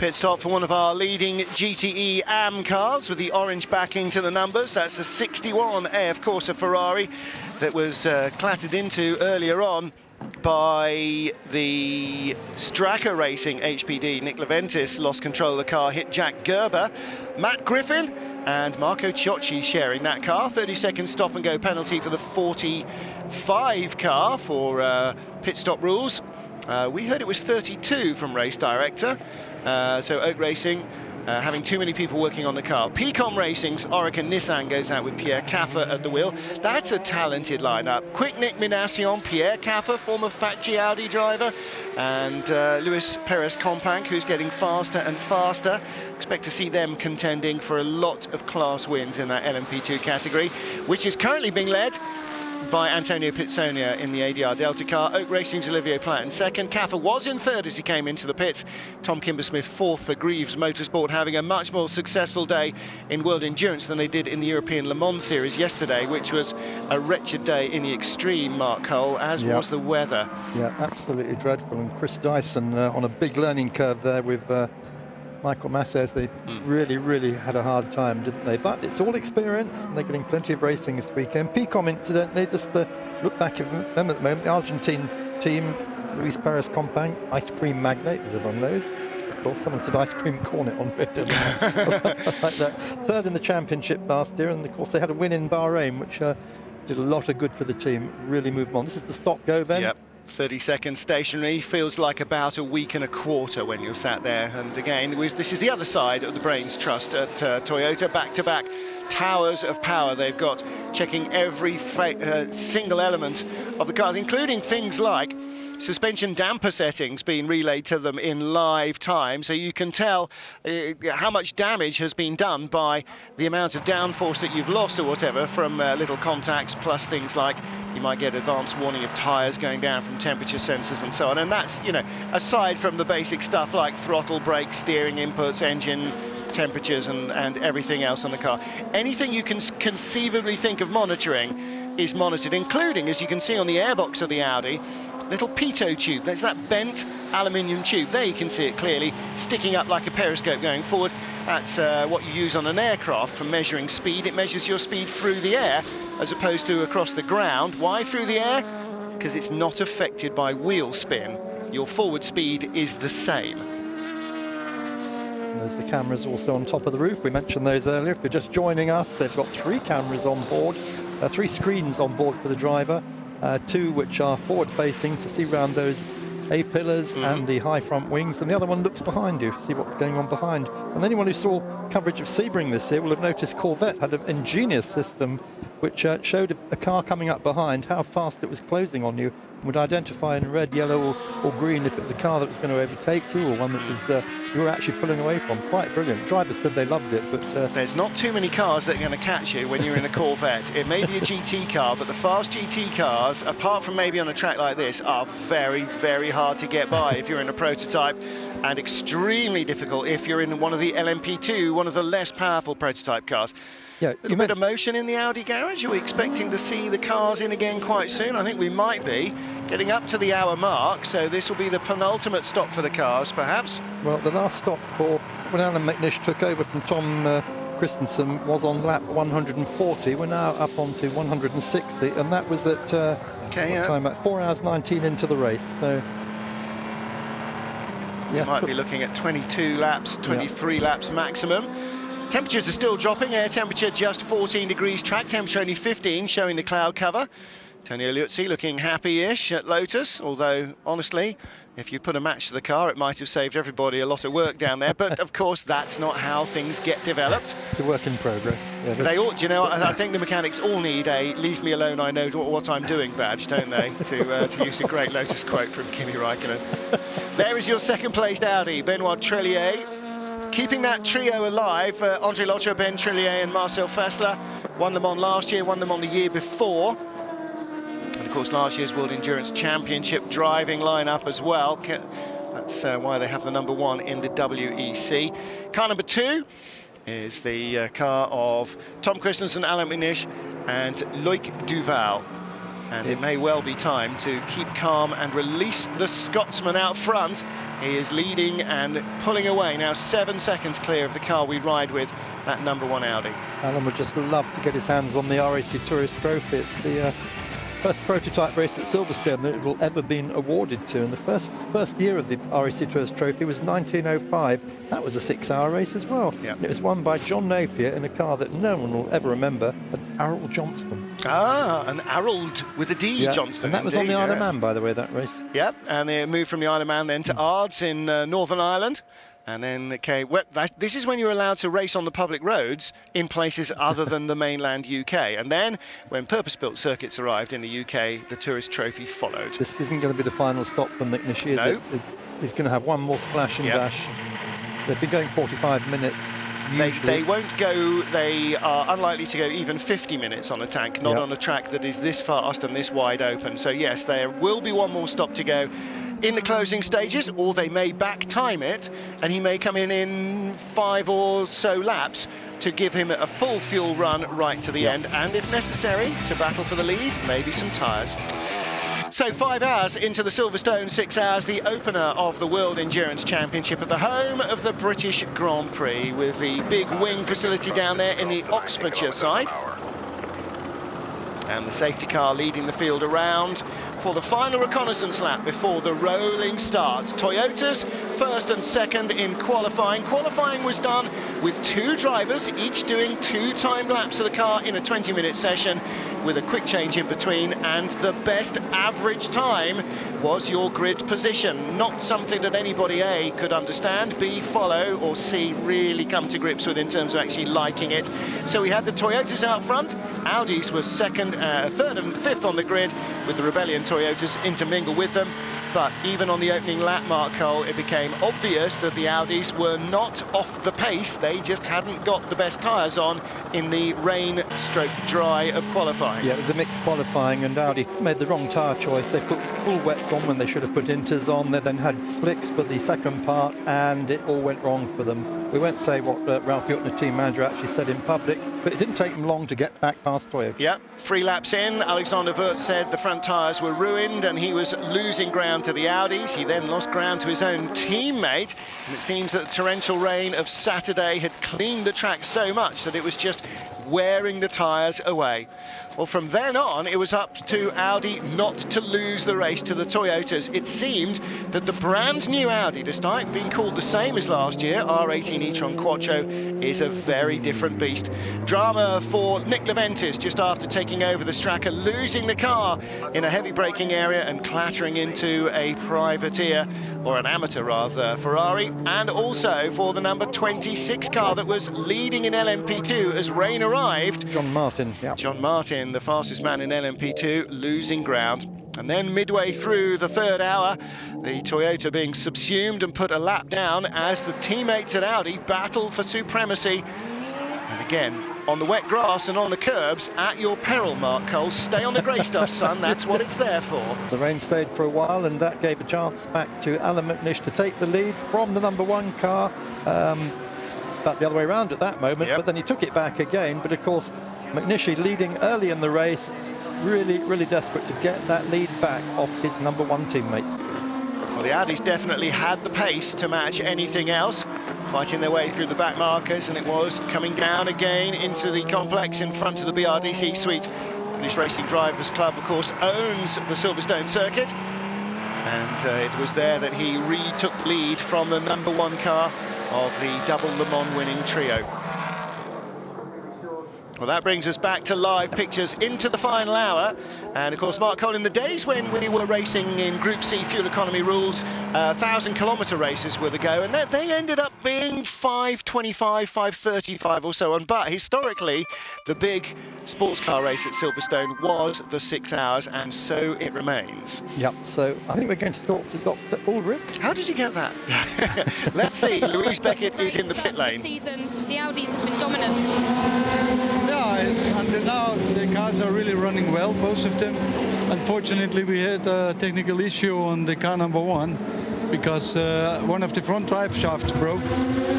Pit stop for one of our leading GTE AM cars with the orange backing to the numbers. That's a 61 AF Corsa Ferrari that was clattered into earlier on by the Straka Racing HPD. Nick Leventis lost control of the car, hit Jack Gerber. Matt Griffin and Marco Ciocci sharing that car. 30-second stop and go penalty for the 45 car for pit stop rules. We heard it was 32 from race director. So Oak Racing having too many people working on the car. Pecom Racing's Orica Nissan goes out with Pierre Caffer at the wheel. That's a talented lineup. Quick Nick Minassian, Pierre Caffer, former Fat G Audi driver, and Luis Perez Companc, who's getting faster and faster. Expect to see them contending for a lot of class wins in that LMP2 category, which is currently being led by Antonio Pizzonia in the ADR Delta car. Oak Racing's Olivier Platt in second. Caffer was in third as he came into the pits. Tom Kimber-Smith fourth for Greaves Motorsport, having a much more successful day in World Endurance than they did in the European Le Mans Series yesterday, which was a wretched day in the extreme, Mark Cole, as was the weather. Yeah, absolutely dreadful. And Chris Dyson on a big learning curve there with Michael Masses. They really had a hard time, didn't they? But it's all experience, and they're getting plenty of racing this weekend. Pecom, incidentally, just look back at them at the moment. The Argentine team, Luis Perez Companc, ice cream magnate, is among those. Of course, someone said ice cream cornet on it. Like that. Third in the championship last year, and of course they had a win in Bahrain, which did a lot of good for the team. Really moved them on. This is the stop-go then. Yep. 30 seconds stationary, feels like about a week and a quarter when you're sat there. And again, this is the other side of the brains trust at Toyota. Back-to-back towers of power they've got, checking every single element of the car, including things like suspension damper settings being relayed to them in live time, so you can tell how much damage has been done by the amount of downforce that you've lost or whatever from little contacts, plus things like you might get advanced warning of tyres going down from temperature sensors and so on. And that's, you know, aside from the basic stuff like throttle, brake, steering inputs, engine temperatures and everything else on the car. Anything you can conceivably think of monitoring is monitored, including, as you can see on the airbox of the Audi, little pitot tube. There's that bent aluminium tube. There you can see it clearly, sticking up like a periscope going forward. That's what you use on an aircraft for measuring speed. It measures your speed through the air as opposed to across the ground. Why through the air? Because it's not affected by wheel spin. Your forward speed is the same. There's the cameras also on top of the roof. We mentioned those earlier. If you're just joining us, they've got 3 cameras on board, 3 screens on board for the driver, 2 which are forward-facing to see around those A-pillars and the high front wings, and the other one looks behind you to see what's going on behind. And anyone who saw coverage of Sebring this year will have noticed Corvette had an ingenious system which showed a car coming up behind how fast it was closing on you, and would identify in red, yellow or green if it was a car that was going to overtake you or one that was you were actually pulling away from. Quite brilliant. Drivers said they loved it, but there's not too many cars that are going to catch you when you're in a Corvette. It may be a GT car, but the fast GT cars, apart from maybe on a track like this, are very hard to get by if you're in a prototype, and extremely difficult if you're in one of the LMP2, one of the less powerful prototype cars. Yeah, a bit of motion in the Audi garage. Are we expecting to see the cars in again quite soon? I think we might be getting up to the hour mark, so this will be the penultimate stop for the cars, perhaps. Well, the last stop for when Alan McNish took over from Tom Christensen was on lap 140. We're now up onto 160, and that was at time at 4 hours 19 into the race. So you might be looking at 22 laps, 23 laps maximum. Temperatures are still dropping. Air temperature just 14 degrees. Track temperature only 15, showing the cloud cover. Tonio Liuzzi looking happy-ish at Lotus, although, honestly, if you put a match to the car, it might have saved everybody a lot of work down there. But, of course, that's not how things get developed. It's a work in progress. Yeah, they ought, you know, I think the mechanics all need a leave me alone, I know what I'm doing badge, don't they, to use a great Lotus quote from Kimi Räikkönen. There is your second-placed Audi, Benoit Trellier. Keeping that trio alive, André Lotto, Ben Trillier and Marcel Fassler. Won Le Mans last year, won Le Mans the year before. And of course, last year's World Endurance Championship driving lineup as well. That's why they have the #1 in the WEC. Car number 2 is the car of Tom Christensen, Alain Minish and Loïc Duval. And it may well be time to keep calm and release the Scotsman out front He is leading and pulling away, now 7 seconds clear of the car we ride with, that #1 Audi. Alan would just love to get his hands on the RAC Tourist Trophy. It's the first prototype race at Silverstone that it will ever been awarded to, and the first year of the RAC Tourist Trophy was 1905. That was a 6-hour race as well. Yep. And it was won by John Napier in a car that no one will ever remember, an Arroll Johnston. Ah, an Arrold with a D, Yeah, Johnston. and that was on the indeed, Isle of yes. Man, by the way, that race. Yep, and they moved from the Isle of Man then to Ards in Northern Ireland. And then it came, well, this is when you're allowed to race on the public roads in places other than the mainland UK. And then when purpose-built circuits arrived in the UK, the Tourist Trophy followed. This isn't going to be the final stop for McNish, is No. it? He's going to have one more splash and Yep. dash. They've been going 45 minutes. They won't go, they are unlikely to go even 50 minutes on a tank, not Yep. on a track that is this fast and this wide open. So yes, there will be one more stop to go in the closing stages, or they may back time it, and he may come in 5 or so laps to give him a full fuel run right to the end, and if necessary, to battle for the lead, maybe some tyres. So 5 hours into the Silverstone 6 hours, the opener of the World Endurance Championship at the home of the British Grand Prix, with the big wing facility down there in the Oxfordshire side. And the safety car leading the field around for the final reconnaissance lap before the rolling start. Toyotas first and second in qualifying. Qualifying was done with 2 drivers, each doing 2 timed laps of the car in a 20-minute session, with a quick change in between, and the best average time was your grid position. Not something that anybody, A, could understand, B, follow, or C, really come to grips with in terms of actually liking it. So we had the Toyotas out front, Audis were second, third and fifth on the grid, with the Rebellion Toyotas intermingle with them. But even on the opening lap, Mark Cole, it became obvious that the Audis were not off the pace. They just hadn't got the best tyres on in the rain-stroke-dry of qualifying. Yeah, it was a mixed qualifying, and Audi made the wrong tyre choice. They put full wets on when they should have put inters on. They then had slicks for the second part, and it all went wrong for them. We won't say what Ralph Yorton, the team manager, actually said in public, but it didn't take them long to get back past Toyota. Yeah, 3 laps in, Alexander Wirtz said the front tyres were ruined and he was losing ground to the Audis. He then lost ground to his own teammate, and it seems that the torrential rain of Saturday had cleaned the track so much that it was just wearing the tyres away. Well, from then on, it was up to Audi not to lose the race to the Toyotas. It seemed that the brand new Audi, despite being called the same as last year, R18 e-tron Quattro, is a very different beast. Drama for Nick Leventis just after taking over the Stracker, losing the car in a heavy braking area and clattering into a privateer, or an amateur rather, Ferrari, and also for the number 26 car that was leading in LMP2 as rain arrived. John Martin, yeah. John Martin, the fastest man in LMP2, losing ground. And then midway through the 3rd hour, the Toyota being subsumed and put a lap down as the teammates at Audi battle for supremacy. And again, on the wet grass and on the curbs, at your peril, Mark Cole. Stay on the grey stuff, son, that's what it's there for. The rain stayed for a while, and that gave a chance back to Alan McNish to take the lead from the number 1 car. About the other way around at that moment, Yep. but then he took it back again. But of course, McNish leading early in the race, really desperate to get that lead back off his number 1 teammates. Well, the Audis definitely had the pace to match anything else, fighting their way through the back markers, and it was coming down again into the complex in front of the BRDC suite. British Racing Drivers Club, of course, owns the Silverstone circuit, and it was there that he retook the lead from the number 1 car of the double Le Mans winning trio. Well, that brings us back to live pictures into the final hour. And of course, Mark Cole, in the days when we were racing in Group C fuel economy rules, 1,000-kilometre races were the go, and they ended up being 5:25, 5:35 or so on. But historically, the big sports car race at Silverstone was the 6 hours, and so it remains. Yep, so I think we're going to talk to Dr. Ulrich. How did you get that? Let's see. Louise Beckett is in the pit lane. Season, the Audis have been dominant. Yeah, until now the cars are really running well, both of them. Unfortunately, we had a technical issue on the car number 1 because one of the front drive shafts broke,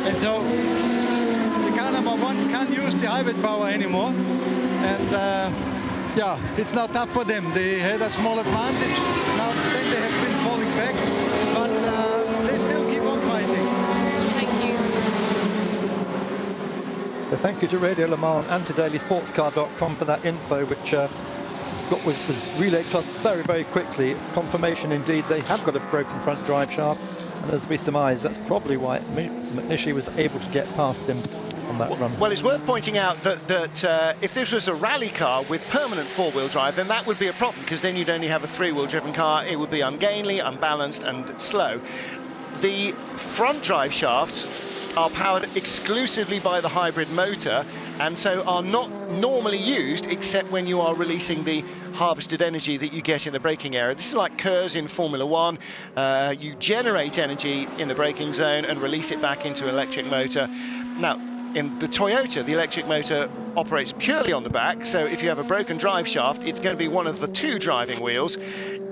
and so the car number 1 can't use the hybrid power anymore. And yeah, it's now tough for them. They had a small advantage. Now then they have been falling back, but this still keep on fighting. Thank you. So thank you to Radio Le Mans and to dailysportscar.com for that info, which was relayed to us very, very quickly. Confirmation indeed, they have got a broken front drive shaft, and as we surmise, that's probably why McNichie was able to get past him on that run. Well, it's worth pointing out that if this was a rally car with permanent four-wheel drive, then that would be a problem, because then you'd only have a three-wheel driven car. It would be ungainly, unbalanced and slow. The front drive shafts are powered exclusively by the hybrid motor, and so are not normally used except when you are releasing the harvested energy that you get in the braking area. This is like KERS in Formula One. You generate energy in the braking zone and release it back into an electric motor. Now, in the Toyota, the electric motor operates purely on the back, so if you have a broken drive shaft, it's going to be one of the two driving wheels.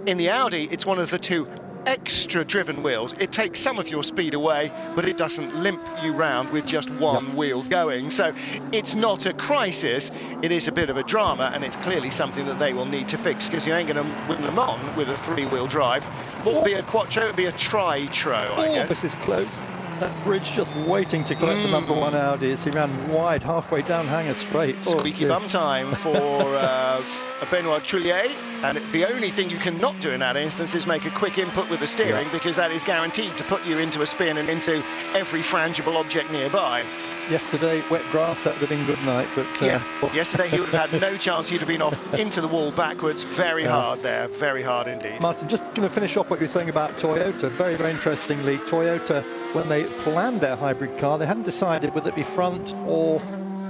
In the Audi, it's one of the two extra driven wheels. It takes some of your speed away, but it doesn't limp you round with just one wheel going. So it's not a crisis, it is a bit of a drama, and it's clearly something that they will need to fix, because you ain't going to win them on with a three-wheel drive. What would be a quattro? It would be a tri-tro, I guess. This is close. That bridge just waiting to collect the number one Audi as he ran wide halfway down Hanger Straight. Squeaky bum time for Benoit Trullier, and the only thing you cannot do in that instance is make a quick input with the steering, because that is guaranteed to put you into a spin and into every frangible object nearby. Yesterday, wet grass, that would have been good night, but... yesterday he would have had no chance. He'd have been off into the wall backwards. Very hard there, very hard indeed. Martin, just going to finish off what you were saying about Toyota. Very, very interestingly, Toyota, when they planned their hybrid car, they hadn't decided whether it be front or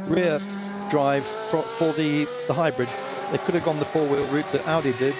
rear drive for the hybrid. They could have gone the four-wheel route that Audi did.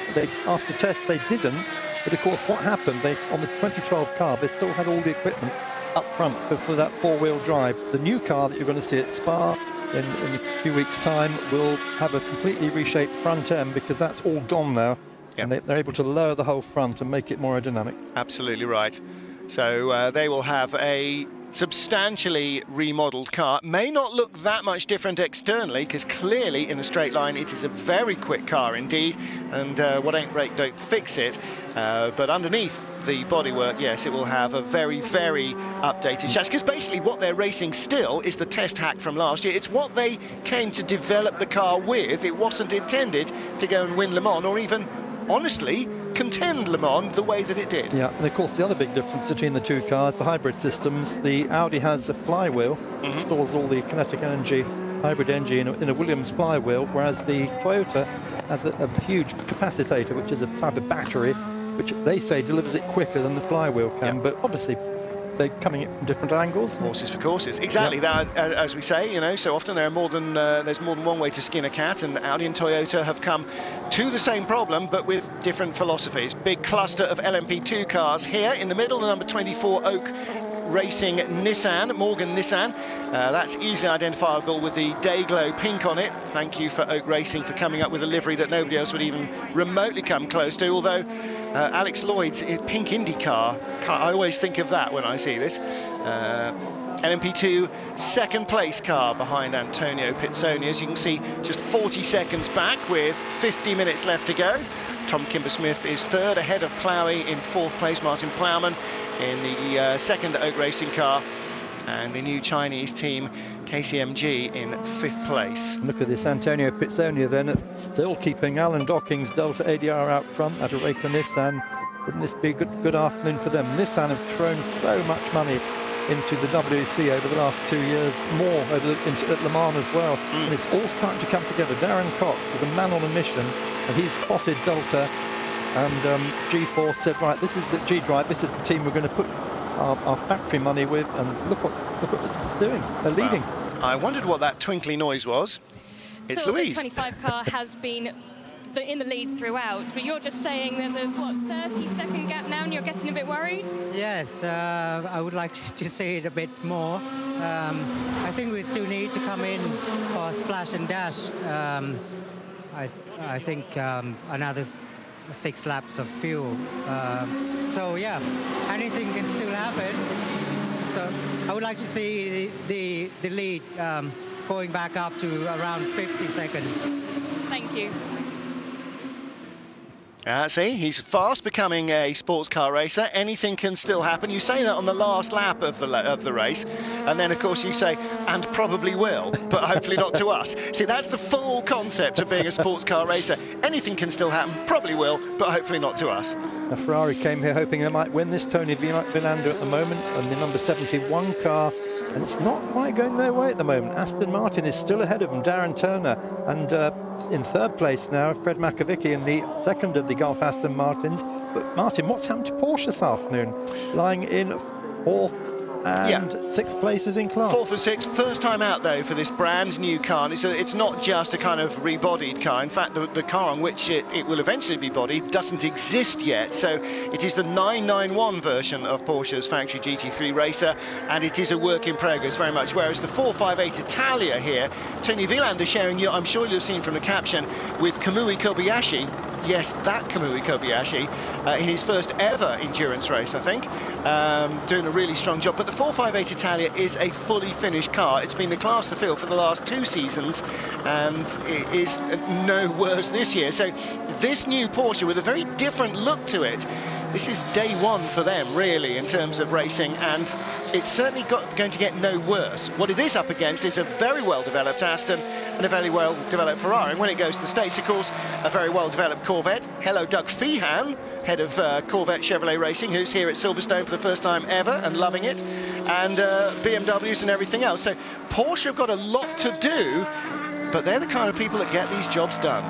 After tests, they didn't. But of course, what happened? On the 2012 car, they still had all the equipment up front for that four-wheel drive. The new car that you're going to see at Spa in a few weeks' time will have a completely reshaped front end, because that's all gone now. And they're able to lower the whole front and make it more aerodynamic. Absolutely right. So they will have a substantially remodeled car. May not look that much different externally, because clearly in a straight line it is a very quick car indeed, and what ain't break don't fix it. But underneath the bodywork, yes, it will have a very, very updated chassis, because basically what they're racing still is the test hack from last year. It's what they came to develop the car with. It wasn't intended to go and win Le Mans, or even, honestly, contend Le Mans the way that it did. Yeah, and of course the other big difference between the two cars, the hybrid systems. The Audi has a flywheel that stores all the kinetic energy, hybrid engine in a Williams flywheel, whereas the Toyota has a huge capacitator, which is a type of battery, which they say delivers it quicker than the flywheel can. But obviously they're coming in from different angles. Horses for courses, exactly. That, as we say, so often there's more than one way to skin a cat, and Audi and Toyota have come to the same problem, but with different philosophies. Big cluster of LMP2 cars here in the middle, the number 24 Oak Racing Nissan, Morgan Nissan. That's easily identifiable with the Dayglow pink on it. Thank you for Oak Racing for coming up with a livery that nobody else would even remotely come close to, although Alex Lloyd's pink Indy car, I always think of that when I see this. LMP2 second place car behind Antonio Pizzoni. As you can see, just 40 seconds back with 50 minutes left to go. Tom Kimber-Smith is third, ahead of Plowey in fourth place, Martin Plowman in the second Oak Racing car, and the new Chinese team KCMG in fifth place. Look at this, Antonio Pizzoni then still keeping Alan Docking's Delta ADR out front at Oreca Nissan. Wouldn't this be a good afternoon for them? Nissan have thrown so much money into the WEC over the last 2 years, more into at Le Mans as well, and it's all starting to come together. Darren Cox is a man on a mission, and he's spotted Delta, and G-Force said, right, this is the G-Drive, this is the team we're going to put our factory money with, and look what it's doing. They're leading. Wow. I wondered what that twinkly noise was. It's so Louise. The 25 car has been in the lead throughout, but you're just saying there's a 30-second gap now, and you're getting a bit worried? Yes, I would like to see it a bit more. I think we still need to come in for splash and dash. I think another 6 laps of fuel. So yeah, anything can still happen. So I would like to see the lead going back up to around 50 seconds. Thank you. See, he's fast becoming a sports car racer. Anything can still happen. You say that on the last lap of the race, and then of course you say, and probably will, but hopefully not to us. See, that's the full concept of being a sports car racer. Anything can still happen, probably will, but hopefully not to us. Now, Ferrari came here hoping they might win this. Tony Villander at the moment, and the number 71 car. And it's not quite going their way at the moment. Aston Martin is still ahead of them, Darren Turner, and in third place now, Fred Makovicky in the second of the Gulf Aston Martins. But Martin, what's happened to Porsche this afternoon? Lying in fourth and sixth places in class. Fourth and sixth, first time out though for this brand new car. And it's not just a kind of rebodied car. In fact, the car on which it will eventually be bodied doesn't exist yet. So it is the 991 version of Porsche's factory GT3 racer, and it is a work in progress very much. Whereas the 458 Italia here, Tony Villander sharing, I'm sure you've seen from the caption, with Kamui Kobayashi. Yes, that Kamui Kobayashi in his first ever endurance race, I think, doing a really strong job. But the 458 Italia is a fully finished car. It's been the class of the field for the last 2 seasons, and it is no worse this year. So this new Porsche with a very different look to it, this is day one for them, really, in terms of racing, and it's certainly going to get no worse. What it is up against is a very well-developed Aston and a very well-developed Ferrari. And when it goes to the States, of course, a very well-developed Corvette. Hello, Doug Feehan, head of Corvette Chevrolet Racing, who's here at Silverstone for the first time ever and loving it, and BMWs and everything else. So Porsche have got a lot to do, but they're the kind of people that get these jobs done.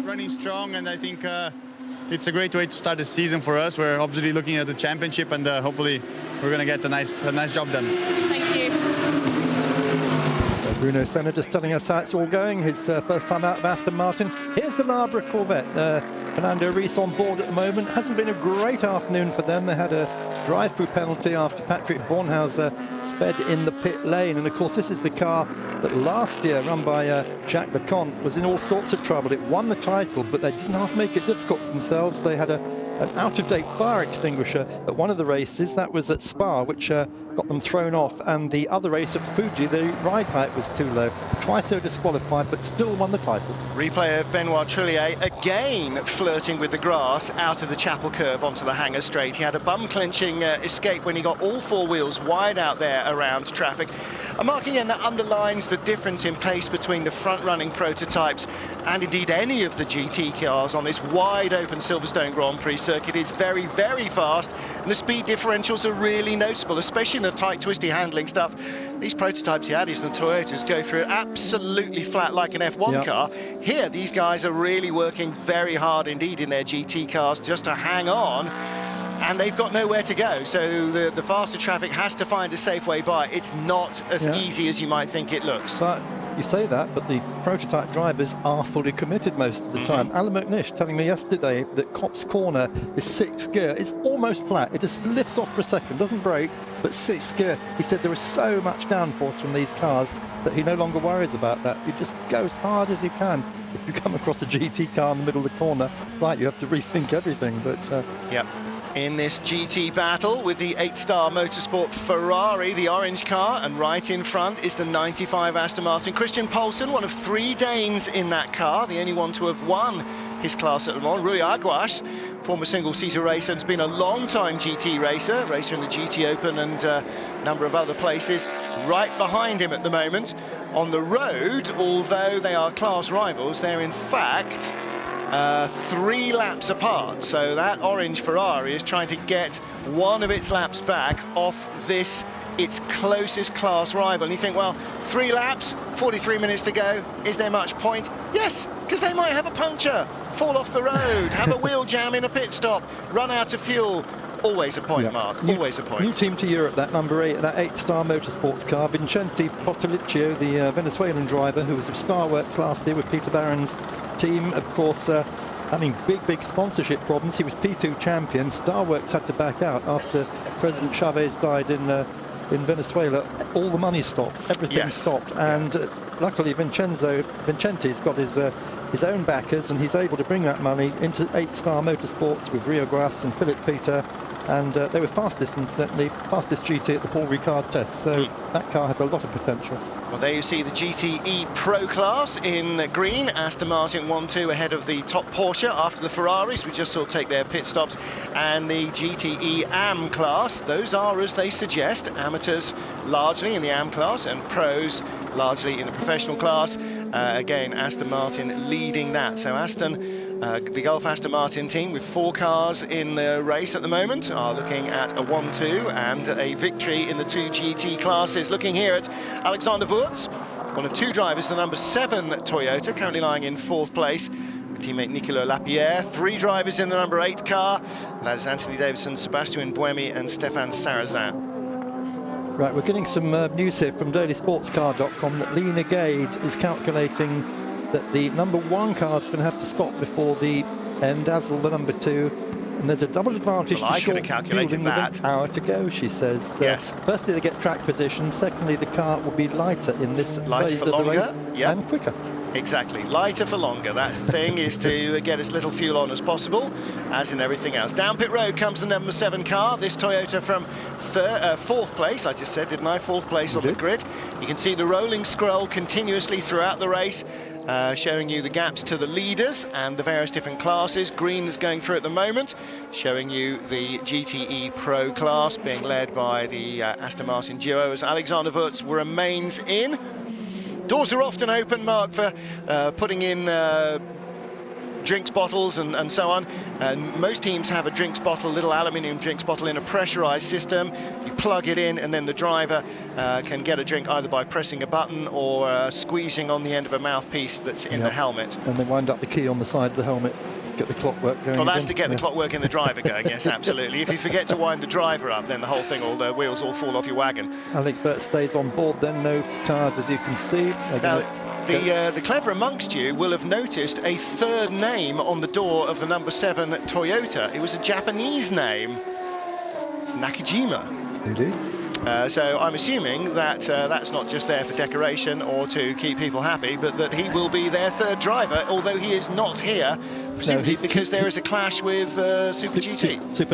Running strong, and I think it's a great way to start the season for us. We're obviously looking at the championship, and hopefully we're going to get a nice job done. Thank you. Bruno Senna just telling us how it's all going. His first time out of Aston Martin. Here's the Lara Corvette. Fernando Rees on board at the moment. Hasn't been a great afternoon for them. They had a drive-through penalty after Patrick Bornhauser sped in the pit lane. And of course, this is the car that last year, run by Jacques Leconte, was in all sorts of trouble. It won the title, but they didn't have to make it difficult for themselves. They had an out-of-date fire extinguisher at one of the races. That was at Spa, which got them thrown off. And the other race at Fuji, the ride height was too low. Twice they were disqualified, but still won the title. Replay of Benoit Trillier again flirting with the grass out of the Chapel Curve onto the Hangar Straight. He had a bum-clenching escape when he got all 4 wheels wide out there around traffic. A mark again that underlines the difference in pace between the front-running prototypes and indeed any of the GT cars on this wide-open Silverstone Grand Prix circuit. It's very, very fast, and the speed differentials are really noticeable, especially in the tight, twisty handling stuff. These prototypes, the Audis and the Toyotas, go through absolutely flat like an F1 car. Here, these guys are really working very hard indeed in their GT cars just to hang on, and they've got nowhere to go. So the faster traffic has to find a safe way by. It's not as easy as you might think it looks. But you say that, but the prototype drivers are fully committed most of the time. Alan McNish telling me yesterday that Copse Corner is 6th gear. It's almost flat. It just lifts off for a second, doesn't brake, but 6th gear. He said there is so much downforce from these cars that he no longer worries about that. You just go as hard as you can. If you come across a GT car in the middle of the corner, right, you have to rethink everything. But in this GT battle with the 8-star Motorsport Ferrari, the orange car, and right in front is the 95 Aston Martin. Christian Poulsen, one of 3 Danes in that car, the only one to have won his class at Le Mans. Rui Aguas, former single-seater racer, has been a long-time GT racer in the GT Open and a number of other places. Right behind him at the moment on the road, although they are class rivals, they're in fact 3 laps apart. So that orange Ferrari is trying to get one of its laps back off this, its closest class rival. And you think, well, 3 laps, 43 minutes to go, is there much point? Yes, because they might have a puncture, fall off the road, have a wheel jam in a pit stop, run out of fuel. Always a point, Mark, always a point. New team to Europe, that number 8, that 8-star Motorsports car. Vincente Potoliccio, the Venezuelan driver, who was with Starworks last year with Peter Barron's team, of course, having big sponsorship problems. He was P2 champion. Starworks had to back out after President Chavez died in Venezuela. All the money stopped, everything stopped, and luckily Vincente's got his own backers, and he's able to bring that money into 8-star Motorsports with Rio Gras and Philip Peter, and they were fastest, incidentally, fastest GT at the Paul Ricard test, so that car has a lot of potential. Well, there you see the GTE Pro class in green. Aston Martin 1-2 ahead of the top Porsche after the Ferraris. We just saw take their pit stops. And the GTE AM class, those are, as they suggest, amateurs largely in the AM class and pros largely in the professional class. Again, Aston Martin leading that. So the Gulf Aston Martin team with 4 cars in the race at the moment are looking at a 1-2 and a victory in the 2 GT classes. Looking here at Alexander Wurz, one of 2 drivers, the number 7 Toyota, currently lying in 4th place. Teammate Nicolas Lapierre, 3 drivers in the number 8 car. That is Anthony Davidson, Sébastien Buemi and Stéphane Sarrazin. Right, we're getting some news here from dailysportscar.com that Lee Negade is calculating that the number 1 car is going to have to stop before the end, as will the number 2. And there's a double advantage Well, to I could have short calculated fielding with that. an hour to go, she says. Yes. Firstly, they get track position. Secondly, the car will be lighter in this Lighter phase for of the longer, race yep. and quicker. Exactly, lighter for longer. That's the thing, is to get as little fuel on as possible, as in everything else. Down pit road comes the number 7 car. This Toyota from 4th place, I just said, didn't I? 4th place on the grid. You can see the rolling scroll continuously throughout the race, showing you the gaps to the leaders and the various different classes. Green is going through at the moment, showing you the GTE Pro class being led by the Aston Martin duo as Alexander Wurz remains in. Doors are often open, Mark, for putting in drinks bottles and so on. And most teams have a drinks bottle, little aluminium drinks bottle in a pressurized system. You plug it in and then the driver can get a drink either by pressing a button or squeezing on the end of a mouthpiece that's in the helmet. And they wind up the key on the side of the helmet to get the clockwork going. Well, that's again. to get the clockwork and the driver going, yes, absolutely. If you forget to wind the driver up, then the whole thing, all the wheels all fall off your wagon. Alex Burt stays on board then, no tyres as you can see. Now, the clever amongst you will have noticed a 3rd name on the door of the number 7 Toyota. It was a Japanese name, Nakajima. Indeed. So I'm assuming that that's not just there for decoration or to keep people happy, but that he will be their 3rd driver, although he is not here, presumably because there is a clash with Super GT. Super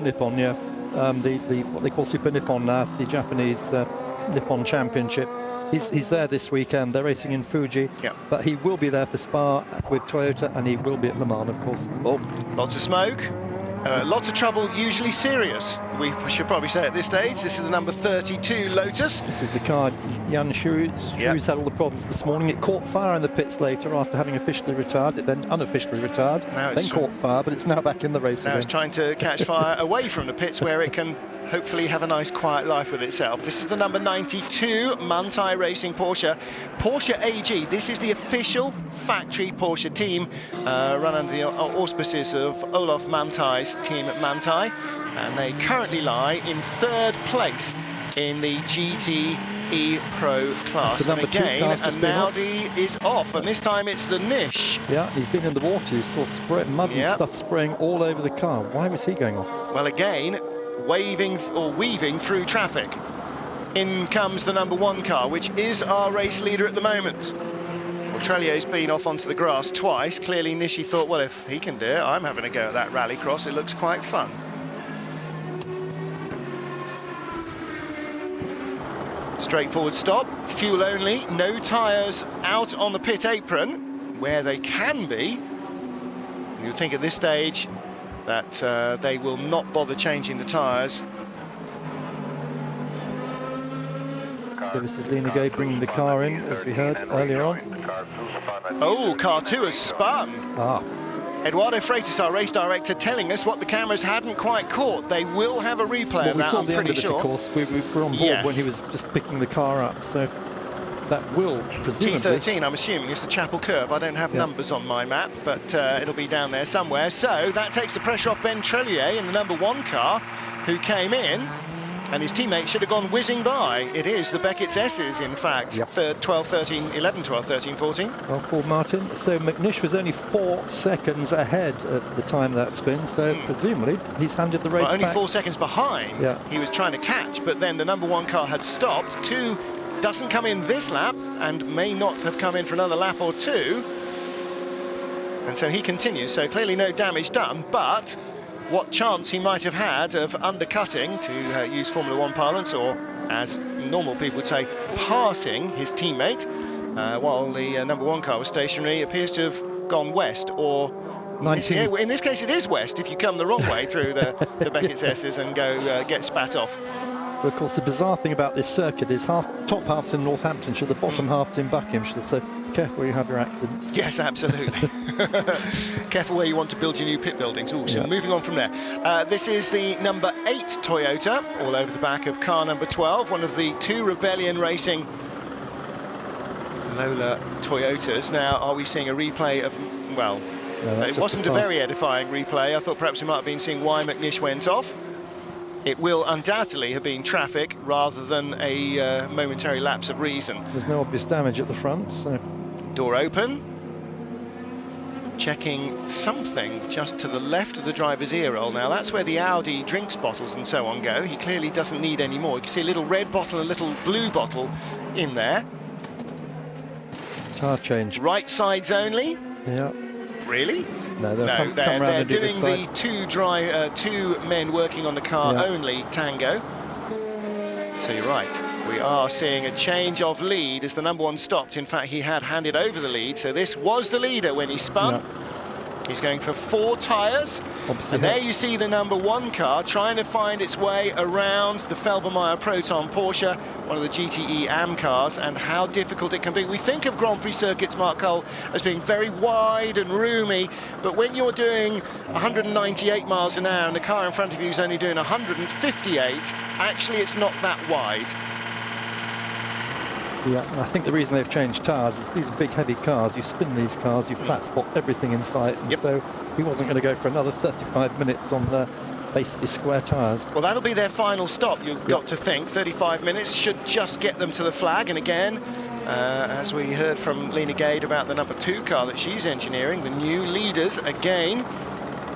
Nippon, yeah. What they call Super Nippon now, the Japanese Nippon Championship. He's there this weekend. They're racing in Fuji, but he will be there for Spa with Toyota, and he will be at Le Mans, of course. Oh, lots of smoke. Lots of trouble, usually serious. We should probably say at this stage, this is the number 32 Lotus. This is the car Jan Schu's had all the problems this morning. It caught fire in the pits later after having officially retired. It then unofficially retired, then caught fire, but it's now back in the race again. Now it's trying to catch fire away from the pits where it can hopefully have a nice quiet life with itself. This is the number 92 Manthey Racing Porsche AG. This is the official factory Porsche team, run under the auspices of Olaf Manthey's team at Manthey, and they currently lie in 3rd place in the GTE Pro class. And again, Analdi is off, and this time it's the Nish. Yeah, he's been in the water. You saw mud and stuff spraying all over the car. Why was he going off? Well, again, weaving through traffic. In comes the number 1 car, which is our race leader at the moment. Well, Trellier's been off onto the grass twice. Clearly Nishi thought, well, if he can do it, I'm having a go at that rallycross. It looks quite fun. Straightforward stop, fuel only, no tyres out on the pit apron, where they can be. You'd think at this stage that they will not bother changing the tyres. So this is Lee Negade bringing the car in, as we heard earlier on. Oh, car 2 has spun. Eduardo Freitas, our race director, telling us what the cameras hadn't quite caught. They will have a replay of that, I'm pretty sure. Of course, we were on board when he was just picking the car up, so that will presumably... T13, I'm assuming, is the Chapel Curve. I don't have numbers on my map, but it'll be down there somewhere. So that takes the pressure off Ben Trellier in the number 1 car, who came in, and his teammate should have gone whizzing by. It is the Beckett's S's, in fact. 3rd, 12, 13, 11, 12, 13, 14. Well, Paul Martin. So McNish was only 4 seconds ahead at the time of that spin, so presumably he's handed the race back. Only 4 seconds behind. He was trying to catch, but then the number 1 car had stopped. 2 doesn't come in this lap and may not have come in for another lap or 2. And so he continues, so clearly no damage done, but what chance he might have had of undercutting, to use Formula One parlance, or as normal people would say, passing his teammate, while the number 1 car was stationary. Appears to have gone west, or in this case it is west if you come the wrong way through the Beckett's S's and go get spat off. But of course, the bizarre thing about this circuit is top half's in Northamptonshire, the bottom half's in Buckinghamshire, so careful where you have your accidents. Yes, absolutely. Careful where you want to build your new pit buildings. So moving on from there. This is the number 8 Toyota, all over the back of car number 12, one of the 2 Rebellion Racing Lola Toyotas. Now, are we seeing a replay of, well, it wasn't a very edifying replay. I thought perhaps we might have been seeing why McNish went off. It will undoubtedly have been traffic rather than a momentary lapse of reason. There's no obvious damage at the front, so... Door open. Checking something just to the left of the driver's ear roll. Now, that's where the Audi drinks bottles and so on go. He clearly doesn't need any more. You can see a little red bottle, a little blue bottle in there. Tyre change. Right sides only? Yeah. Really? No, they're doing the 2 men working on the car only tango. So you're right, we are seeing a change of lead as the number 1 stopped. In fact, he had handed over the lead, so this was the leader when he spun. Yeah. He's going for 4 tyres, and there you see the number 1 car trying to find its way around the Felbermayr Proton Porsche, one of the GTE AM cars, and how difficult it can be. We think of Grand Prix circuits, Mark Cole, as being very wide and roomy, but when you're doing 198 miles an hour and the car in front of you is only doing 158, actually it's not that wide. Yeah, and I think the reason they've changed tyres is these big heavy cars, you spin these cars, you flat spot everything in sight, and so he wasn't going to go for another 35 minutes on the basically square tyres. Well, that'll be their final stop, you've got to think. 35 minutes should just get them to the flag, and again, as we heard from Lena Gade about the number 2 car that she's engineering, the new leaders again,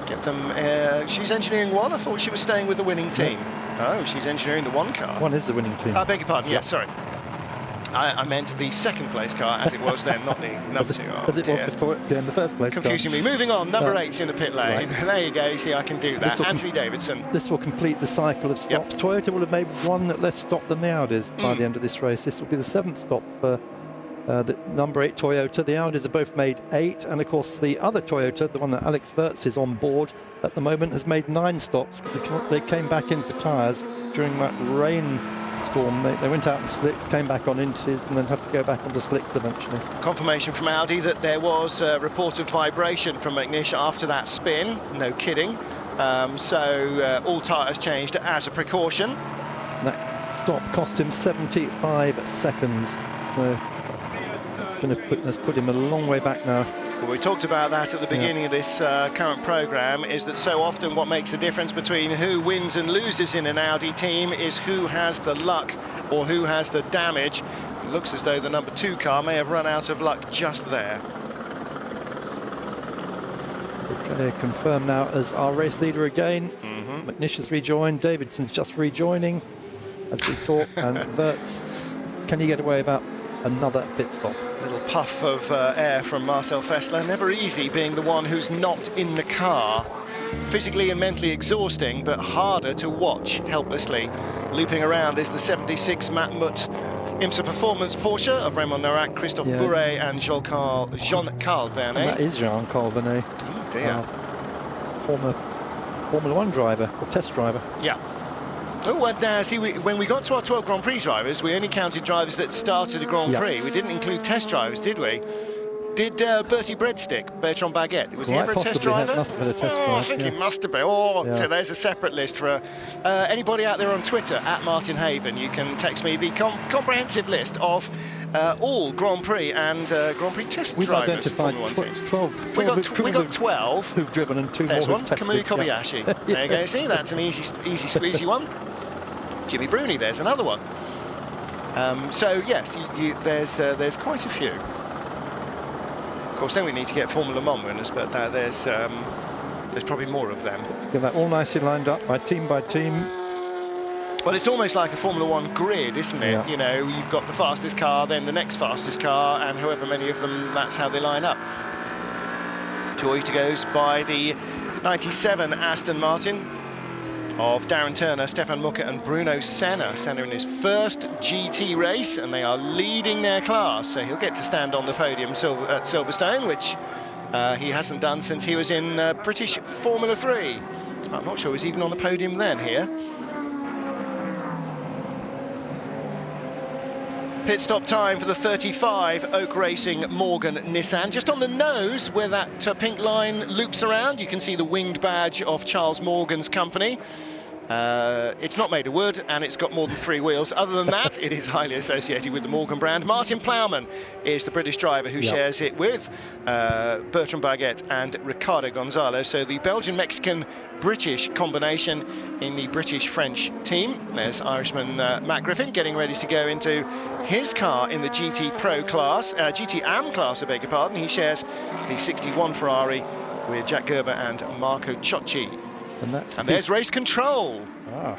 get them, she's engineering 1, I thought she was staying with the winning team. Oh, she's engineering the 1 car. 1 is the winning team. I beg your pardon, yeah, sorry. I meant the 2nd place car, as it was then, not the number 2. As it was before in the first place. Confusing me. Moving on, number 8's in the pit lane. Right. There you go, you see I can do that. Anthony Davidson. This will complete the cycle of stops. Toyota will have made 1 less stop than the Audis by the end of this race. This will be the 7th stop for the number 8 Toyota. The Audis have both made 8, and of course the other Toyota, the one that Alex Wirtz is on board at the moment, has made 9 stops because they came back in for tyres during that rain storm. They went out in slicks, came back on inches, and then had to go back onto slicks eventually. Confirmation from Audi that there was a reported vibration from McNish after that spin. No kidding. So all tyres changed as a precaution. That stop cost him 75 seconds. So that's put him a long way back now. Well, we talked about that at the beginning of this current programme, is that so often what makes the difference between who wins and loses in an Audi team is who has the luck or who has the damage. It looks as though the number 2 car may have run out of luck just there. Okay, confirmed now as our race leader again. McNish has rejoined, Davidson's just rejoining as we talk, and Wirtz, can he get away about another pit stop? Little puff of air from Marcel Fessler. Never easy being the one who's not in the car. Physically and mentally exhausting, but harder to watch helplessly. Looping around is the 76 Matmut IMSA Performance Porsche of Raymond Norac, Christophe Bourret and Jean-Carl Vernet. And that is Jean-Carl Vernet. Oh dear. Former Formula 1 driver, or test driver. Yeah. Oh, and see, when we got to our 12 Grand Prix drivers, we only counted drivers that started a Grand Prix. We didn't include test drivers, did we? Did Bertie Breadstick, Bertrand Baguette, was he ever a test driver? Must have been a test driver. I think he must have been. So there's a separate list for anybody out there on Twitter, @Martin Haven. You can text me the comprehensive list of all Grand Prix and Grand Prix test We've drivers. identified 12. We got 12 who've driven and 2 There's more one, who've tested. Kamui Kobayashi. There you go, see, that's an easy squeezy one. Jimmy Bruni, there's another one. So yes, there's quite a few. Of course, then we need to get Formula One winners, but there's probably more of them. Get that all nicely lined up by team. Well, it's almost like a Formula One grid, isn't it? Yeah. You know, you've got the fastest car, then the next fastest car, and however many of them, that's how they line up. Toyota goes by the 97 Aston Martin of Darren Turner, Stefan Mucker and Bruno Senna. Senna in his first GT race, and they are leading their class, so he'll get to stand on the podium at Silverstone, which he hasn't done since he was in British Formula 3. I'm not sure he's even on the podium then here. Pit stop time for the 35 Oak Racing Morgan Nissan. Just on the nose where that pink line loops around, you can see the winged badge of Charles Morgan's company. It's not made of wood, and it's got more than 3 wheels. Other than that, it is highly associated with the Morgan brand. Martin Plowman is the British driver who shares it with Bertrand Baguette and Ricardo Gonzalez. So the Belgian-Mexican-British combination in the British-French team. There's Irishman Matt Griffin getting ready to go into his car in the GT Pro class, GT AM class, I beg your pardon. He shares the 61 Ferrari with Jack Gerber and Marco Ciocci. And there's race control.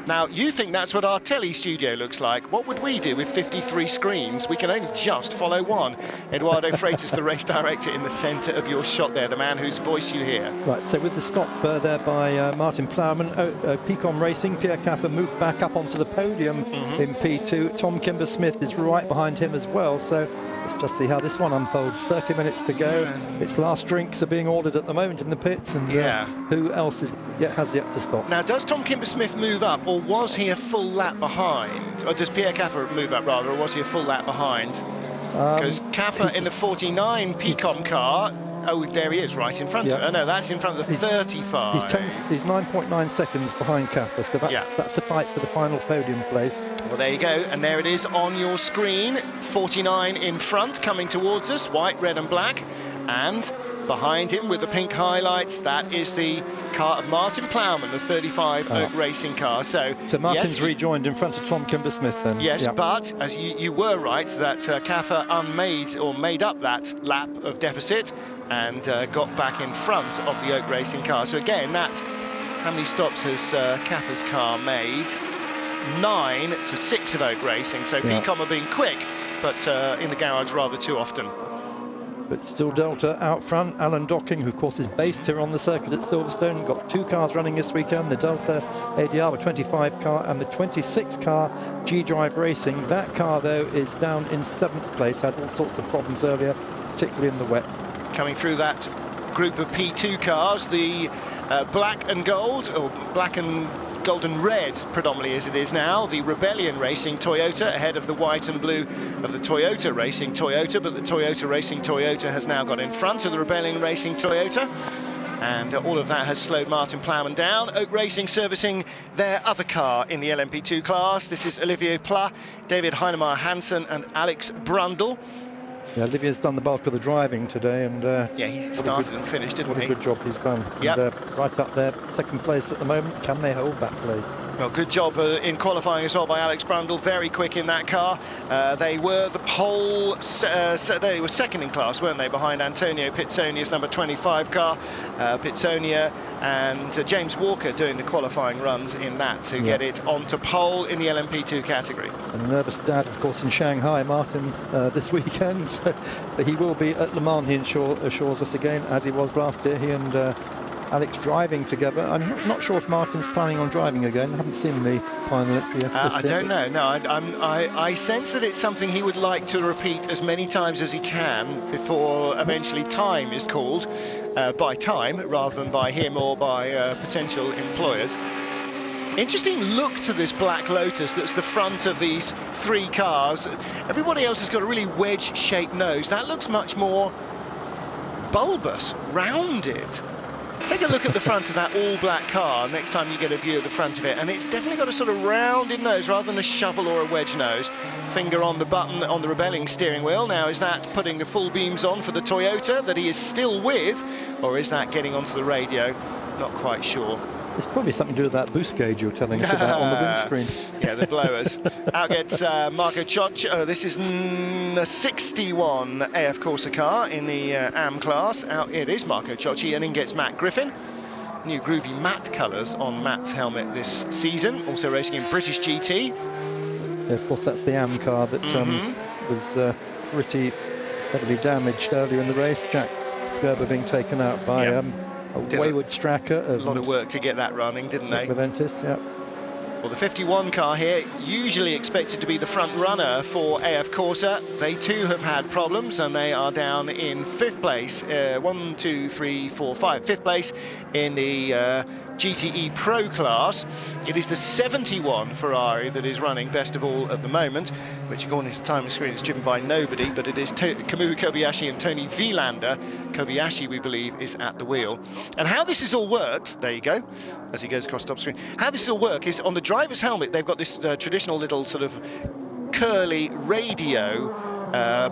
Now, you think that's what our telly studio looks like. What would we do with 53 screens? We can only just follow one. Eduardo Freitas, the race director, in the centre of your shot there, the man whose voice you hear. Right, so with the stop there by Martin Plowman, Pecom Racing, Pierre Capper moved back up onto the podium in P2. Tom Kimber-Smith is right behind him as well, so let's just see how this one unfolds. 30 minutes to go. Its last drinks are being ordered at the moment in the pits, and who else has yet to stop? Now, does Tom Kimber-Smith move up, or was he a full lap behind? Or does Pierre Caffer move up, rather, or was he a full lap behind? Because Caffer in the 49 Pecom car, oh, there he is, right in front of it. Oh, no, that's in front of the 35. He's 9.9 seconds behind Caffer, so that's the fight for the final podium place. Well, there you go, and there it is on your screen. 49 in front, coming towards us, white, red and black, and behind him with the pink highlights, that is the car of Martin Plowman, the 35 Oak Racing car. So Martin's rejoined in front of Tom Kimber-Smith then. Yes, but as you were right, that Caffer made up that lap of deficit and got back in front of the Oak Racing car. So again, how many stops has Caffer's car made? 9 to 6 of Oak Racing. So Pecom are being quick, but in the garage rather too often. But still Delta out front. Alan Docking, who of course is based here on the circuit at Silverstone, got 2 cars running this weekend, the Delta ADR, the 25 car and the 26 car G-Drive Racing. That car though is down in 7th place, had all sorts of problems earlier, particularly in the wet. Coming through that Group of P2 cars, the black and gold, or black and golden red predominantly as it is now, the Rebellion Racing Toyota ahead of the white and blue of the Toyota Racing Toyota, but the Toyota Racing Toyota has now got in front of the Rebellion Racing Toyota, and all of that has slowed Martin Plowman down. Oak Racing servicing their other car in the LMP2 class. This is Olivier Pla, David Heinemeier Hansen and Alex Brundle. Yeah, Olivier's done the bulk of the driving today, and he started and finished, didn't he? What a good job he's done. Yep. And, right up there, 2nd place at the moment. Can they hold that place? Well, good job in qualifying as well by Alex Brundle, very quick in that car. They were the pole, they were 2nd in class, weren't they, behind Antonio Pizzonia's number 25 car. Pizzonia and James Walker doing the qualifying runs in that to get it onto pole in the LMP2 category. And a nervous dad, of course, in Shanghai, Martin, this weekend. So, but he will be at Le Mans, he assures us again, as he was last year. He and Alex driving together. I'm not sure if Martin's planning on driving again. I haven't seen the final entry. I don't know. No, I sense that it's something he would like to repeat as many times as he can before eventually time is called, by time rather than by him or by potential employers. Interesting look to this Black Lotus that's the front of these 3 cars. Everybody else has got a really wedge-shaped nose. That looks much more bulbous, rounded. Take a look at the front of that all-black car next time you get a view of the front of it, and it's definitely got a sort of rounded nose rather than a shovel or a wedge nose. Finger on the button on the Rebelling steering wheel. Now, is that putting the full beams on for the Toyota that he is still with, or is that getting onto the radio? Not quite sure. It's probably something to do with that boost gauge you were telling us about on the windscreen. Yeah, the blowers. Out gets Marco Ciocci. This is the 61 AF Corsa car in the AM class. Out it is Marco Ciocci, and in gets Matt Griffin. New groovy matte colours on Matt's helmet this season. Also racing in British GT. Yeah, of course, that's the AM car that was pretty heavily damaged earlier in the race. Jack Gerber being taken out by a wayward Stracker. A lot of work to get that running, didn't they? Leventis, yeah. Well, the 51 car here, usually expected to be the front runner for AF Corsa. They too have had problems, and they are down in 5th place. 1, 2, 3, 4, 5. 5th place in the GTE Pro class. It is the 71 Ferrari that is running best of all at the moment, which according to the timing screen is driven by nobody, but it is Kamui Kobayashi and Tony Vilander. Kobayashi, we believe, is at the wheel. And how this has all worked, there you go, as he goes across top screen. How this will work is on the driver's helmet, they've got this traditional little sort of curly radio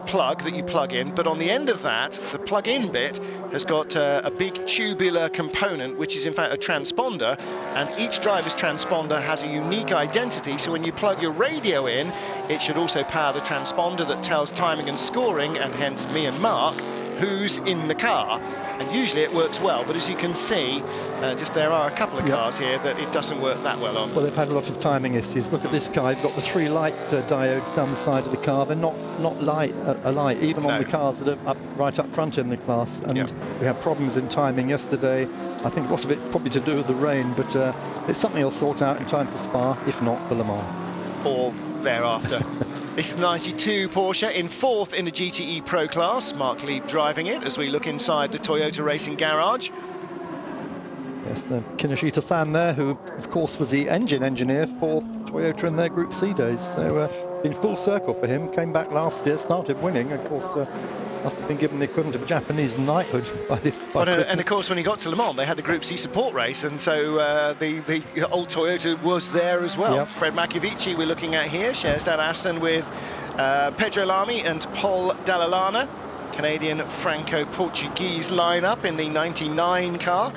plug that you plug in, but on the end of that, the plug-in bit has got a big tubular component, which is in fact a transponder, and each driver's transponder has a unique identity, so when you plug your radio in, it should also power the transponder that tells timing and scoring, and hence me and Mark, who's in the car. And usually it works well, but as you can see, just there are a couple of cars here that it doesn't work that well on. Well, they've had a lot of timing issues. Look at this car, you've got the 3 light diodes down the side of the car. They're not light, even on the cars that are right up front in the class. And we had problems in timing yesterday. I think a lot of it probably to do with the rain, but it's something they'll sort out in time for Spa, if not for Le Mans. Or thereafter. This is 92 Porsche in 4th in the GTE Pro class. Mark Lieb driving it as we look inside the Toyota Racing Garage. Yes, Kinoshita-san there, who of course was the engine engineer for Toyota in their Group C days. So been full circle for him. Came back last year, started winning. Of course, must have been given the equivalent of a Japanese knighthood by and of course, when he got to Le Mans, they had the Group C support race, and so the old Toyota was there as well. Fred Machiavici we're looking at here shares that Aston with Pedro Lamy and Paul Dall'Anna, Canadian Franco-Portuguese lineup in the 99 car.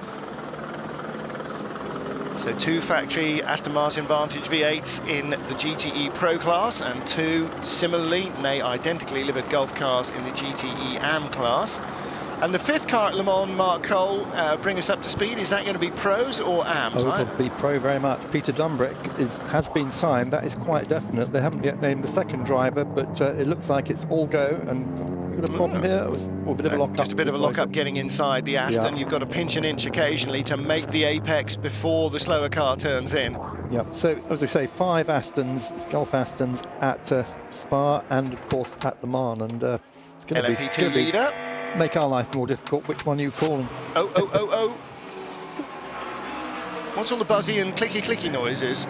So 2 factory Aston Martin Vantage V8s in the GTE Pro class, and 2 similarly, nay identically delivered Gulf cars in the GTE AM class. And the 5th car at Le Mans, Mark Cole, bring us up to speed. Is that going to be pros or AMs? Oh, it'll be pro very much. Peter Dumbrick has been signed, that is quite definite. They haven't yet named the 2nd driver, but it looks like it's all go. And got a problem here? It was a bit of a lock-up. Just a bit of a lock-up getting inside the Aston. You've got to pinch an inch occasionally to make the apex before the slower car turns in. Yeah, so as I say, 5 Astons, Gulf Astons at Spa, and of course at Le Mans, and it's going to be leader. Make our life more difficult. Which one are you calling? Oh. What's all the buzzy and clicky noises?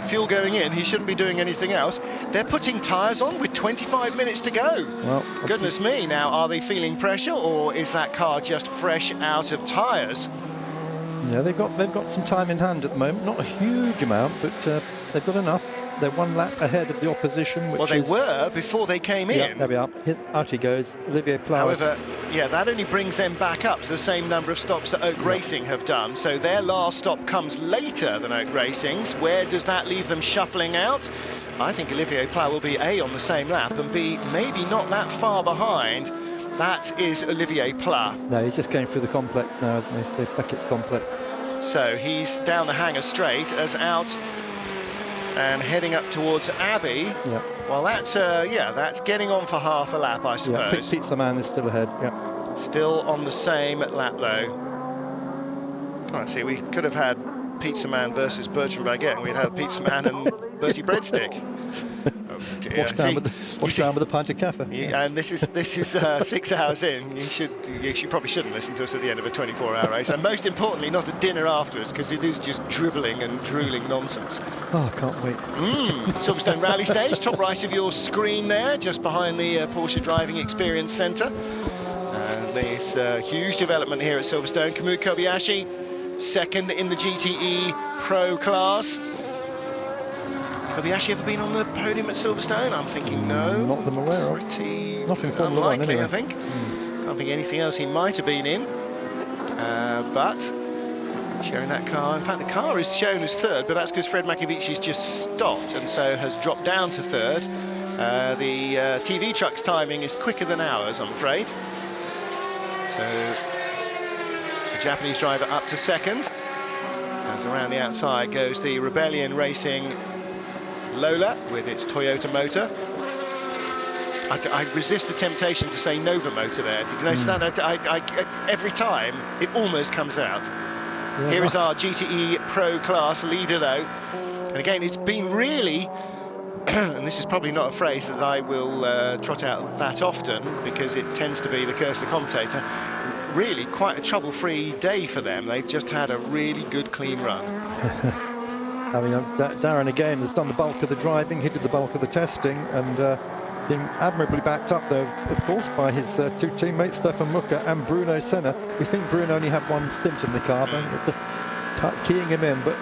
Fuel going in, he shouldn't be doing anything else. They're putting tyres on with 25 minutes to go. Well, goodness me, now are they feeling pressure, or is that car just fresh out of tyres? Yeah, they've got some time in hand at the moment, not a huge amount, but they've got enough. They're 1 lap ahead of the opposition, which they were before they came in. Yeah, there we are. Out he goes, Olivier Plau. However, yeah, that only brings them back up to the same number of stops that Oak Racing have done. So their last stop comes later than Oak Racing's. Where does that leave them shuffling out? I think Olivier Plau will be A, on the same lap, and B, maybe not that far behind. That is Olivier Plau. No, he's just going through the complex now, isn't he? The Beckett's complex. So he's down the hangar straight as out and heading up towards Abbey. Yeah. Well, that's getting on for half a lap, I suppose. Yeah, Pizza Man is still ahead. Yeah. Still on the same lap though. Let's see, we could have had Pizza Man versus Bertrand Baguette, and we'd have Pizza Man and Bertie Breadstick. Oh dear. Wash down with a pint of cafe. And this is 6 hours in. You probably shouldn't listen to us at the end of a 24-hour race, and most importantly, not at dinner afterwards, because it is just dribbling and drooling nonsense. Oh, I can't wait. Silverstone Rally Stage, top right of your screen there, just behind the Porsche Driving Experience Centre. This huge development here at Silverstone. Kamui Kobayashi, 2nd in the GTE Pro class. Kobayashi ever been on the podium at Silverstone? I'm thinking no. Not that I'm aware of. Pretty not in Formula 1 anyway. I think. Can't think anything else he might have been in. But sharing that car. In fact, the car is shown as 3rd, but that's because Fred Machiavici's just stopped and so has dropped down to 3rd. The TV truck's timing is quicker than ours, I'm afraid. So the Japanese driver up to 2nd. As around the outside goes the Rebellion Racing Lola with its Toyota motor. I resist the temptation to say Nova motor there. Did you notice that? every time it almost comes out. Yeah, Here is our GTE Pro Class leader, though. And again, it's been really, and this is probably not a phrase that I will trot out that often, because it tends to be the curse of the commentator, really quite a trouble-free day for them. They've just had a really good, clean run. I mean, Darren again has done the bulk of the driving, he did the bulk of the testing, and been admirably backed up, though, of course, by his two teammates, Stefan Mucker and Bruno Senna. We think Bruno only had one stint in the car, but just keying him in. But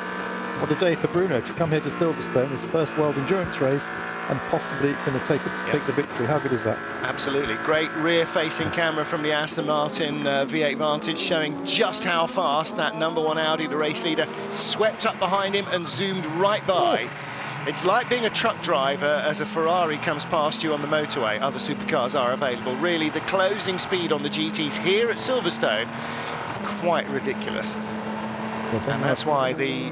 what a day for Bruno to come here to Silverstone, his first World Endurance race, and possibly going to take the victory. How good is that? Absolutely. Great rear-facing camera from the Aston Martin V8 Vantage, showing just how fast that #1 Audi, the race leader, swept up behind him and zoomed right by. It's like being a truck driver as a Ferrari comes past you on the motorway. Other supercars are available. Really, the closing speed on the GTs here at Silverstone is quite ridiculous. And that's why the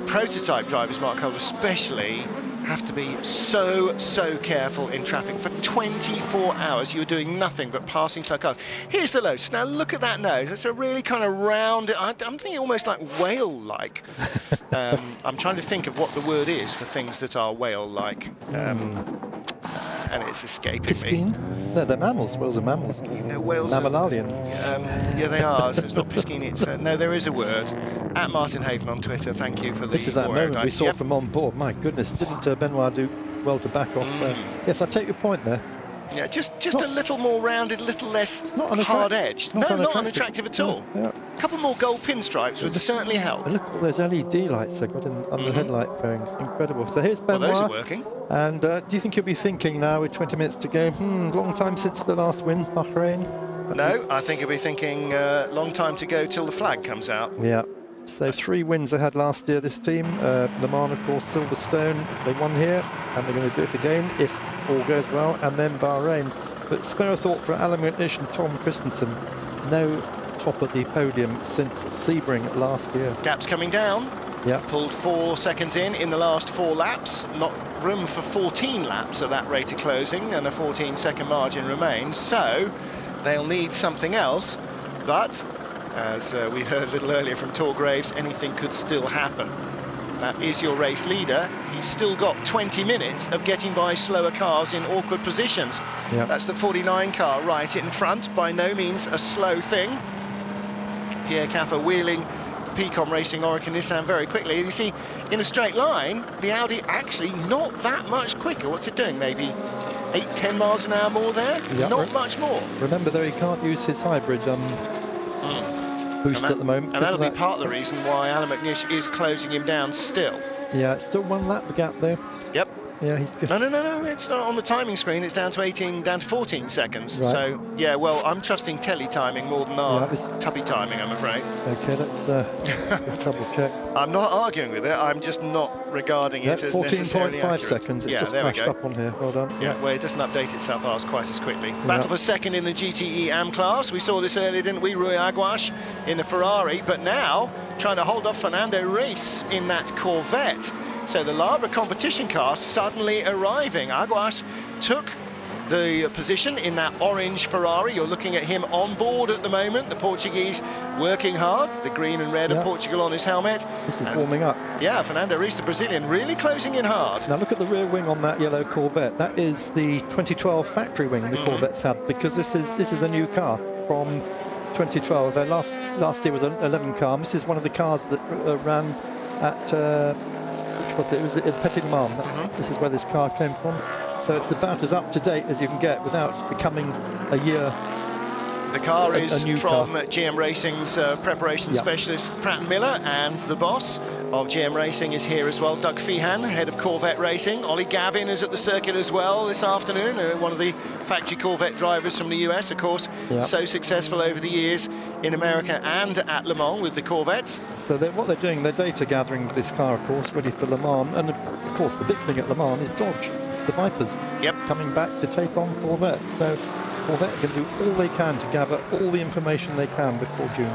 prototype drivers, Mark Cole especially, have to be so careful in traffic. For 24 hours you're doing nothing but passing slow cars. Here's the Lotus. Now look at that nose. It's a really kind of round, I'm thinking almost like whale-like. I'm trying to think of what the word is for things that are whale-like. And it's escaping me. No, they're mammals. Whales are mammals. No, whales Mammalian. yeah, they are. So it's not piscine. It's no, there is a word. At Martin Haven on Twitter. Thank you for the. This is that moment we saw from on board. My goodness, didn't Benoit do well to back off? Yes, I take your point there. Yeah, just a little more rounded, a little less not hard-edged. No, not unattractive. unattractive at all. Yeah. A couple more gold pinstripes would certainly help. And look at all those LED lights they've got on the headlight fairings. Incredible. So here's Benoit. Well, those are working. And do you think you'll be thinking now with 20 minutes to go, long time since the last win, Bahrain? No, I think he'll be thinking long time to go till the flag comes out. Yeah. So 3 wins they had last year, this team. Le Mans, of course, Silverstone, they won here, and they're going to do it again if all goes well, and then Bahrain. But spare a thought for Alan McNish and Tom Christensen. No top of the podium since Sebring last year. Gap's coming down. Yeah. Pulled 4 seconds in the last 4 laps. Not room for 14 laps at that rate of closing, and a 14-second margin remains. So they'll need something else. But as we heard a little earlier from Tor Graves, anything could still happen. That is your race leader. He's still got 20 minutes of getting by slower cars in awkward positions. Yep. That's the 49 car right in front, by no means a slow thing. Pierre Caffer wheeling Pecom Racing Orica Nissan very quickly. You see, in a straight line, the Audi actually not that much quicker. What's it doing? Maybe 8-10 miles an hour more there? Yep. Not much more. Remember, though, he can't use his hybrid boost at the moment. And that'll be part of the reason why Alan McNish is closing him down still. Yeah, it's still 1 lap the gap, though. Yep. Yeah, he's good. No, it's not on the timing screen. It's down to 14 seconds. Right. So, yeah, well, I'm trusting telly timing more than our tubby timing, I'm afraid. Okay, let's double check. I'm not arguing with it. I'm just not regarding it as necessarily 14.5 accurate. seconds. It's just flashed up on here. Well done. Yeah, well, it doesn't update itself quite as quickly. Battle for second in the GTE AM class. We saw this earlier, didn't we? Rui Aguas in the Ferrari, but now trying to hold off Fernando Reis in that Corvette. So the Labra competition car suddenly arriving. Aguas took the position in that orange Ferrari. You're looking at him on board at the moment. The Portuguese working hard. The green and red of Portugal on his helmet. This is warming up. Yeah, Fernando Reis, the Brazilian, really closing in hard. Now look at the rear wing on that yellow Corvette. That is the 2012 factory wing the Corvettes had, because this is a new car from 2012. Their last year was an 11 car. This is one of the cars that ran at which was it? It was at Petit Le Mans. This is where this car came from. So it's about as up to date as you can get without becoming a year. The car is from car. GM Racing's preparation specialist Pratt & Miller, and the boss of GM Racing is here as well, Doug Feehan, head of Corvette Racing. Ollie Gavin is at the circuit as well this afternoon, one of the factory Corvette drivers from the US, of course, so successful over the years in America and at Le Mans with the Corvettes. So what they're doing, they're data gathering with this car, of course, ready for Le Mans, and of course the big thing at Le Mans is Dodge, the Vipers, coming back to take on Corvette. So Corvette can do all they can to gather all the information they can before June.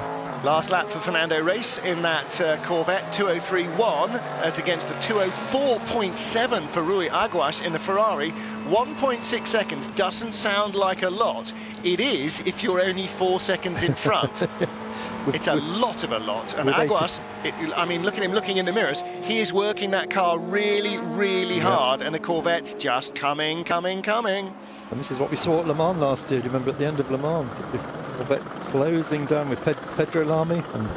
Last lap for Fernando Reis in that Corvette, 2:03.1, as against a 2:04.7 for Rui Aguas in the Ferrari. 1.6 seconds doesn't sound like a lot. It is if you're only 4 seconds in front. It's a lot of a lot. And Aguas, I mean, look at him looking in the mirrors. He is working that car really, really hard, and the Corvette's just coming. And this is what we saw at Le Mans last year. Do you remember at the end of Le Mans? The Corvette closing down with Pedro Lamy. And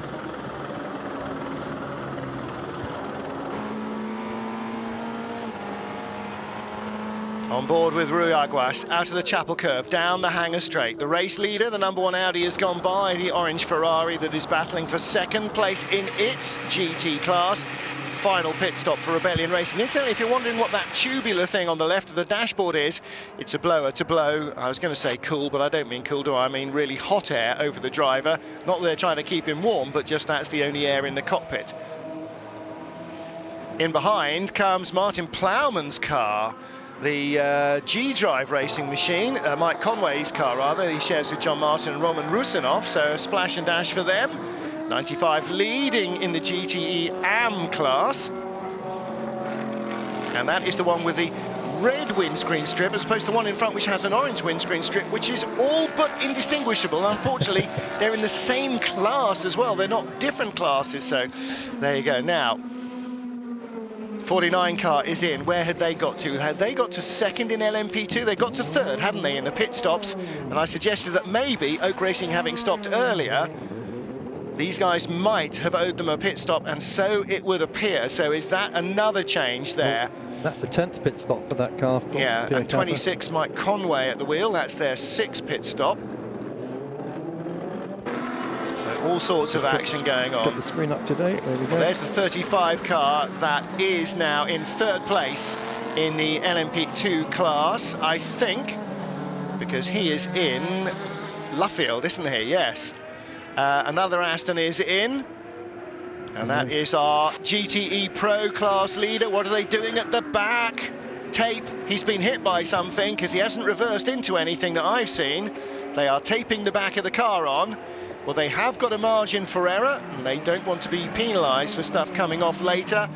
on board with Rui Aguas, out of the Chapel Curve, down the Hangar Straight. The race leader, the #1 Audi, has gone by the orange Ferrari that is battling for second place in its GT class. Final pit stop for Rebellion Racing. Incidentally, if you're wondering what that tubular thing on the left of the dashboard is, it's a blower to blow, I was going to say cool, but I don't mean cool, do I? I mean really hot air over the driver. Not that they're trying to keep him warm, but just that's the only air in the cockpit. In behind comes Martin Plowman's car, the G-Drive racing machine, Mike Conway's car rather. He shares with John Martin and Roman Rusinov, so a splash and dash for them. 95 leading in the GTE AM class. And that is the one with the red windscreen strip, as opposed to the one in front which has an orange windscreen strip, which is all but indistinguishable. Unfortunately, they're in the same class as well. They're not different classes, so there you go. Now, 49 car is in. Where had they got to? Had they got to second in LMP2? They got to third, hadn't they, in the pit stops? And I suggested that maybe Oak Racing, having stopped earlier, these guys might have owed them a pit stop, and so it would appear. So is that another change there? well, that's the 10th pit stop for that car. Yeah, and 26 Mike Conway at the wheel. That's their 6th pit stop. So all sorts of action going on. Got the screen up to date. There we go. Well, there's the 35 car that is now in 3rd place in the LMP2 class, I think, because he is in Luffield, isn't he? Yes. Another Aston is in, and that is our GTE Pro class leader. What are they doing at the back? Tape. He's been hit by something because he hasn't reversed into anything that I've seen. They are taping the back of the car on. Well, they have got a margin for error, and they don't want to be penalised for stuff coming off later.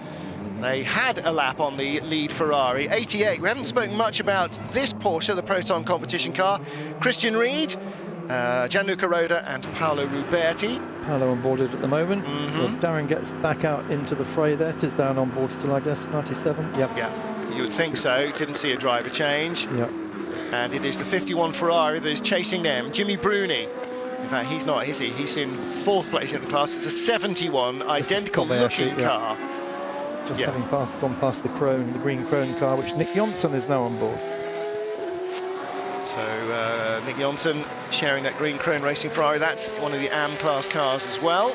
They had a lap on the lead Ferrari. 88. We haven't spoken much about this Porsche, the Proton competition car. Christian Ried, Gianluca Roda and Paolo Ruberti. Paolo on boarded at the moment. Well, Darren gets back out into the fray there. It is down on board still, I guess, 97. Yep. Yeah, you would think so. Didn't see a driver change. Yep. And it is the 51 Ferrari that is chasing them. Jimmy Bruni. In fact, he's not, is he? He's in 4th place in the class. It's a 71, identical looking car. Just having gone past the Krone, the green Krone car, which Nick Johnson is now on board. So Nick Johnson sharing that green Krone Racing Ferrari. That's one of the AM class cars as well.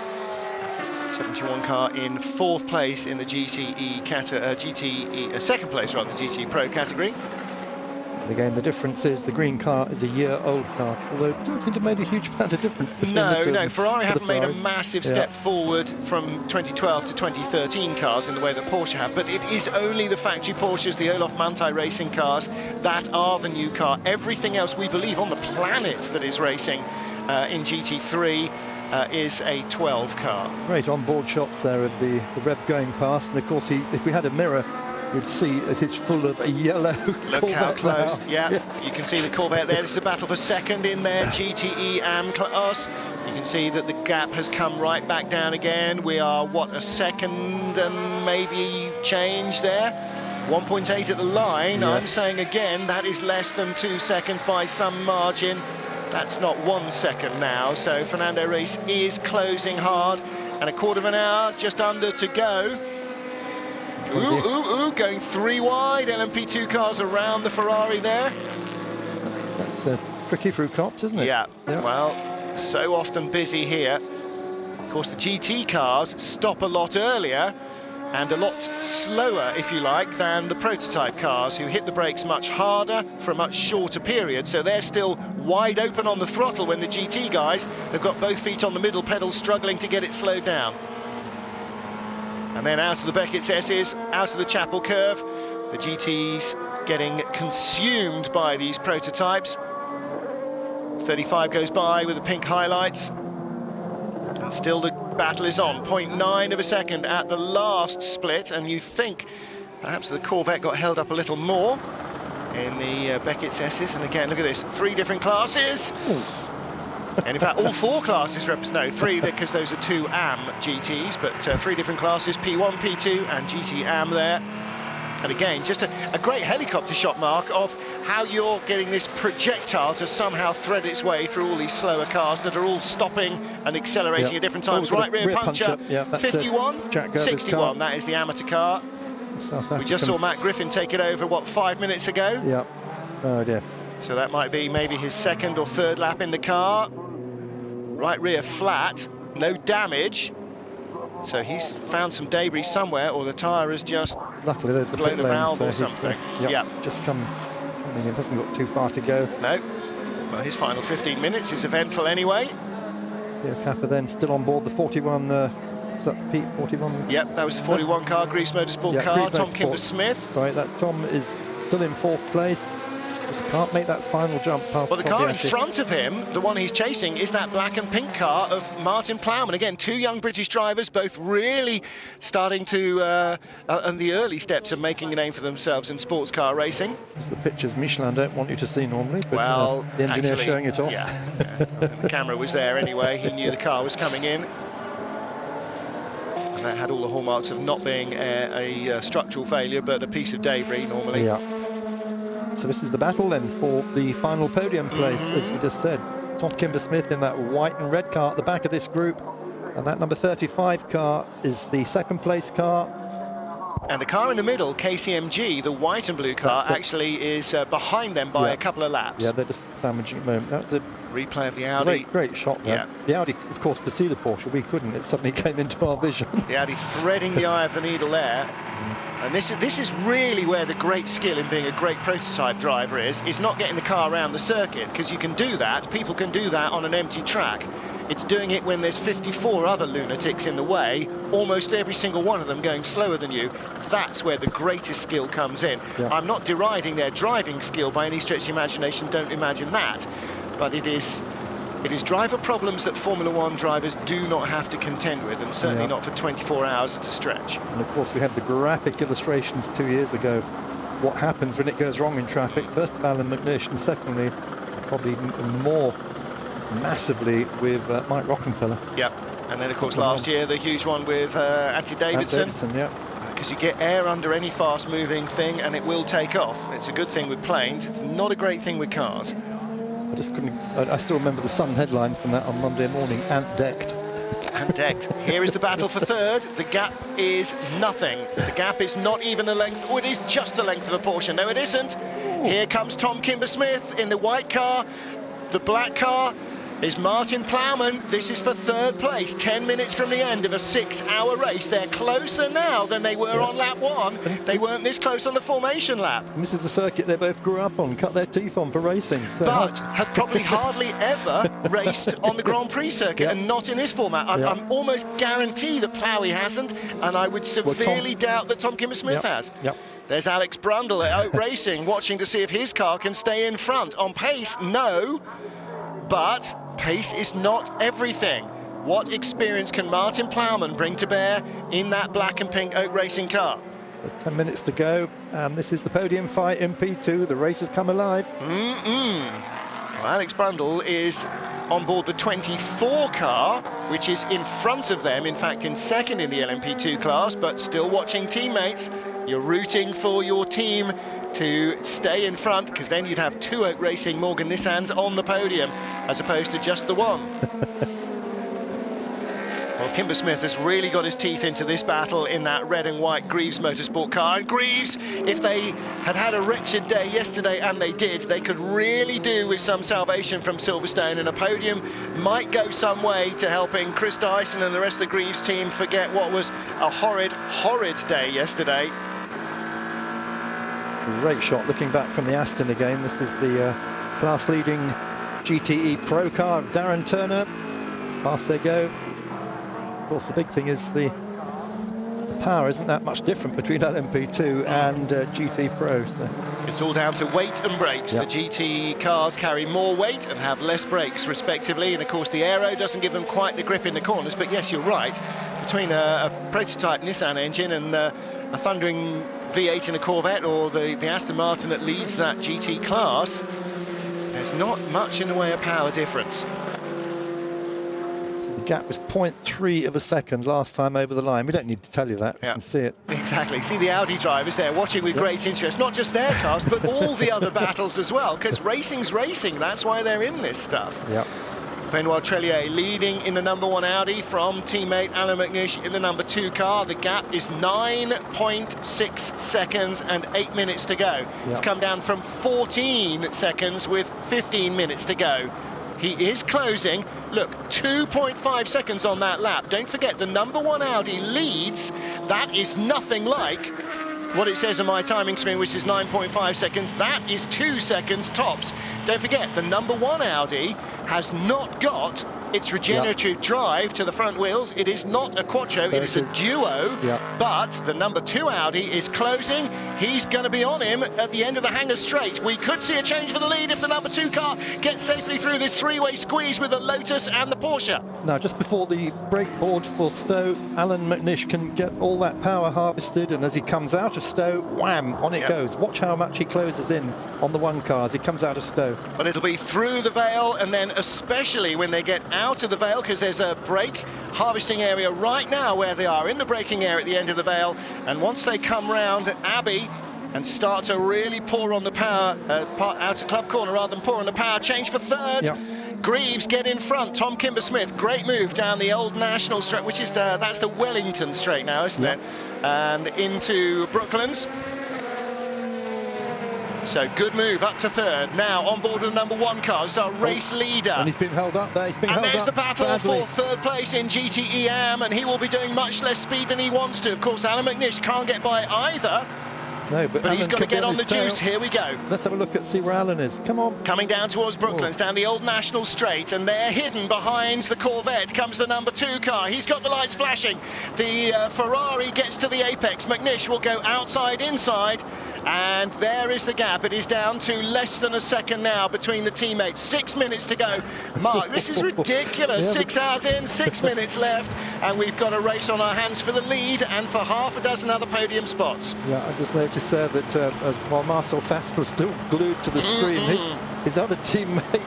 71 car in 4th place in the GTE, 2nd place rather, the GTE Pro category. And again, the difference is the green car is a year-old car, although it doesn't seem to have made a huge amount of difference between the two. No, Ferrari haven't made a massive step forward from 2012 to 2013 cars in the way that Porsche have, but it is only the factory Porsches, the Olaf Manthey racing cars, that are the new car. Everything else we believe on the planet that is racing in GT3 is a 12 car. Great on-board shots there of the rev going past, and of course, if we had a mirror, you'd see it is full of a yellow Look Corvette how close, now. yeah. Yes. You can see the Corvette there. This is a battle for second in their GTE AM class. You can see that the gap has come right back down again. We are, what, a second and maybe change there? 1.8 at the line. Yeah. I'm saying again, that is less than 2 seconds by some margin. That's not 1 second now. So Fernando Reis is closing hard, and a quarter of an hour just under to go. Going 3 wide. LMP2 cars around the Ferrari there. That's tricky through cops, isn't it? Yeah, well, so often busy here. Of course, the GT cars stop a lot earlier and a lot slower, if you like, than the prototype cars, who hit the brakes much harder for a much shorter period. So they're still wide open on the throttle when the GT guys have got both feet on the middle pedal, struggling to get it slowed down. And then out of the Beckett's S's, out of the Chapel Curve, the GTs getting consumed by these prototypes. 35 goes by with the pink highlights. And still the battle is on. 0.9 of a second at the last split, and you think perhaps the Corvette got held up a little more in the Beckett's S's. And again, look at this, 3 different classes. And in fact, all 4 classes represent, no, 3, because those are 2 AM GTs, but 3 different classes, P1, P2, and GT AM there. And again, just a great helicopter shot, Mark, of how you're getting this projectile to somehow thread its way through all these slower cars that are all stopping and accelerating at different times. Right rear puncture, 51, 61, that is the amateur car. We just saw Matt Griffin take it over, what, 5 minutes ago? Yeah. Oh dear. So that might be maybe his 2nd or 3rd lap in the car. Right rear flat, no damage. So he's found some debris somewhere, or the tyre has just luckily there's the blown a valve or something. Just coming in, hasn't got too far to go. No. Well, his final 15 minutes is eventful anyway. Theo Kaffer then still on board the 41. Was that Pete 41? Yep, that was the 41 car, Greaves Motorsport car. Tom Kimber-Smith. Sorry, that Tom is still in 4th place. Just can't make that final jump past. Well, the car in front of him, the one he's chasing, is that black and pink car of Martin Plowman. Again, 2 young British drivers, both really starting to, in the early steps of making a name for themselves in sports car racing. It's the pictures Michelin don't want you to see normally, but well, the engineer actually, showing it off. Yeah, the camera was there anyway. He knew the car was coming in. And that had all the hallmarks of not being a structural failure, but a piece of debris normally. Yeah. So this is the battle then for the final podium place, as we just said. Tom Kimber-Smith in that white and red car at the back of this group. And that number 35 car is the 2nd place car. And the car in the middle, KCMG, the white and blue car, actually is behind them by a couple of laps. Yeah, they're just sandwiching at the moment. That was a replay of the Audi. Great shot there. Yeah. The Audi, of course, could see the Porsche. We couldn't. It suddenly came into our vision. The Audi threading the eye of the needle there. And this is really where the great skill in being a great prototype driver is not getting the car around the circuit, because you can do that, people can do that on an empty track. It's doing it when there's 54 other lunatics in the way, almost every single one of them going slower than you. That's where the greatest skill comes in. Yeah. I'm not deriding their driving skill by any stretch of imagination, don't imagine that. But it is driver problems that Formula One drivers do not have to contend with, and certainly not for 24 hours at a stretch. And of course we had the graphic illustrations 2 years ago. What happens when it goes wrong in traffic? First of Alan McNish, and secondly, probably more massively with Mike Rockenfeller. Yep, and then of course last year the huge one with Antti Davidson. Because you get air under any fast-moving thing and it will take off. It's a good thing with planes, it's not a great thing with cars. I just couldn't. I still remember the Sun headline from that on Monday morning. Ant decked. Ant decked. Here is the battle for 3rd. The gap is nothing. The gap is not even the length. Oh, it is just the length of a Porsche. No, it isn't. Here comes Tom Kimber-Smith in the white car. The black car is Martin Plowman. This is for 3rd place. 10 minutes from the end of a 6-hour race. They're closer now than they were on lap 1. They weren't this close on the formation lap. And this is a circuit they both grew up on, cut their teeth on for racing. So but have probably hardly ever raced on the Grand Prix circuit, and not in this format. I'm almost guaranteed that Plowie hasn't, and I would severely doubt that Tom Kimber-Smith has. There's Alex Brundle at Oak Racing, watching to see if his car can stay in front. On pace, no. But pace is not everything. What experience can Martin Plowman bring to bear in that black and pink Oak Racing car? So 10 minutes to go, and this is the podium fight in P2. The race has come alive. Well, Alex Brundle is on board the 24 car, which is in front of them, in fact in 2nd in the LMP2 class, but still watching teammates. You're rooting for your team to stay in front, because then you'd have 2 Oak Racing Morgan Nissans on the podium, as opposed to just the 1. Well, Kimber-Smith has really got his teeth into this battle in that red and white Greaves Motorsport car. And Greaves, if they had a wretched day yesterday, and they did, they could really do with some salvation from Silverstone, and a podium might go some way to helping Chris Dyson and the rest of the Greaves team forget what was a horrid, horrid day yesterday. Great shot looking back from the Aston again. This is the class-leading GTE Pro car of Darren Turner. Past they go. Of course, the big thing is the power isn't that much different between LMP2 and GT Pro. So. It's all down to weight and brakes. Yep. The GT cars carry more weight and have less brakes, respectively. And of course, the aero doesn't give them quite the grip in the corners. But yes, you're right. Between a prototype Nissan engine and a thundering V8 in a Corvette, or the Aston Martin that leads that GT class, there's not much in the way of power difference. The gap was 0.3 of a second last time over the line. We don't need to tell you that. You can see it. Exactly. See the Audi drivers there watching with great interest, not just their cars, but all the other battles as well, because racing's racing. That's why they're in this stuff. Yep. Benoit Trellier leading in the #1 Audi from teammate Alain McNish in the #2 car. The gap is 9.6 seconds and 8 minutes to go. It's come down from 14 seconds with 15 minutes to go. He is closing. Look, 2.5 seconds on that lap. Don't forget, the #1 Audi leads. That is nothing like what it says on my timing screen, which is 9.5 seconds. That is 2 seconds tops. Don't forget, the #1 Audi has not got its regenerative drive to the front wheels. It is not a quattro, it is a duo. But the #2 Audi is closing. He's going to be on him at the end of the hangar straight. We could see a change for the lead if the #2 car gets safely through this three-way squeeze with the Lotus and the Porsche. Now, just before the brake board for Stowe, Alain McNish can get all that power harvested, and as he comes out of Stowe, wham, on it goes. Watch how much he closes in on the one car as he comes out of Stowe. But it'll be through the Vale, and then especially when they get out of the Vale, because there's a brake harvesting area right now where they are in the braking area at the end of the Vale, and once they come round Abbey and start to really pour on the power, out of club corner rather than pour on the power, change for third. Greaves get in front. Tom Kimber-Smith, great move down the Old National Straight, which is that's the Wellington Straight now, isn't it? And into Brooklands. So good move up to third. Now on board with the #1 car. It's our race leader. And he's been held up there. He's been held up. And there's the battle badly for third place in GTE AM, and he will be doing much less speed than he wants to. Of course, Alain McNish can't get by either. No, but he's got to get on the juice. Here we go. Let's have a look at see where Alan is. Come on. Coming down towards Brooklands, down the Old National Straight, and they're hidden behind the Corvette. Comes the #2 car. He's got the lights flashing. The Ferrari gets to the apex. McNish will go outside, inside, and there is the gap. It is down to less than a second now between the teammates. 6 minutes to go. Mark, this is ridiculous. 6 hours in, 6 minutes left, and we've got a race on our hands for the lead and for half a dozen other podium spots. Yeah, I just noticed there that while Marcel Fassler's still glued to the screen, his other teammate,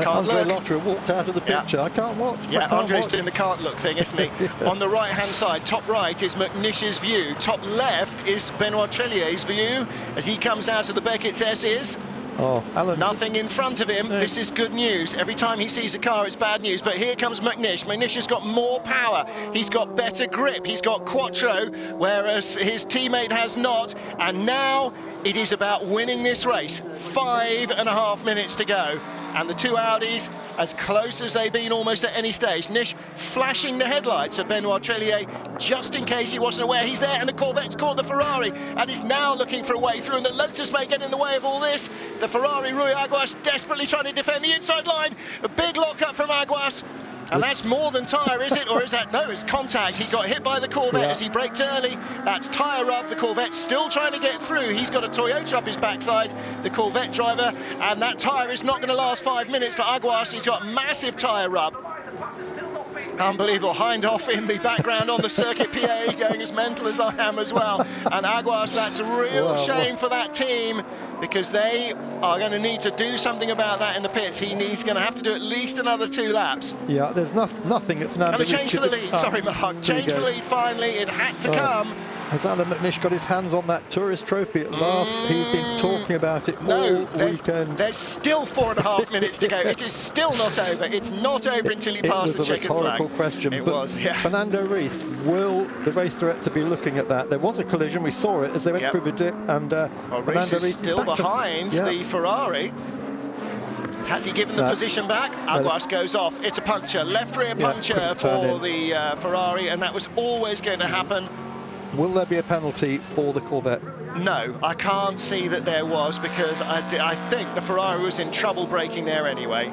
Andre Lotterer, walked out of the picture. I can't watch. Yeah, Andre's doing the can't look thing, isn't he? On the right-hand side, top right is McNish's view. Top left is Benoit Trellier's view as he comes out of the Beckett's S's. Oh, Alan. Nothing in front of him. This is good news. Every time he sees a car, it's bad news. But here comes McNish. McNish has got more power. He's got better grip. He's got quattro, whereas his teammate has not. And now it is about winning this race. 5.5 minutes to go. And the two Audis, as close as they've been almost at any stage. Nish flashing the headlights at Benoit Trellier, just in case he wasn't aware. He's there, and the Corvette's caught the Ferrari, and is now looking for a way through, and the Lotus may get in the way of all this. The Ferrari, Rui Aguas, desperately trying to defend the inside line. A big lock-up from Aguas. And that's more than tyre, is it? Or is that... No, it's contact. He got hit by the Corvette as he braked early. That's tyre rub. The Corvette's still trying to get through. He's got a Toyota up his backside, the Corvette driver. And that tyre is not going to last 5 minutes for Aguas. He's got massive tyre rub. Unbelievable. Hindhoff in the background on the circuit PA going as mental as I am as well. And Aguas, that's a real shame for that team, because they are going to need to do something about that in the pits. He's going to have to do at least another 2 laps. Yeah, there's nothing at Fernando. And a change for the lead. Sorry, Mark. Change for the lead finally. It had to come. Has Alain McNish got his hands on that tourist trophy at last? He's been talking about it all weekend. There's still 4.5 minutes to go. It is still not over. It's not over until he passes the checkered flag. It was a rhetorical question. It was, yeah. Fernando Reis, will the race director be looking at that? There was a collision. We saw it as they went through the dip, and Reis is still behind the Ferrari. Has he given the position back? Aguas goes off. It's a puncture. Left rear puncture for the Ferrari, and that was always going to happen. Will there be a penalty for the Corvette? No, I can't see that there was, because I think the Ferrari was in trouble braking there anyway.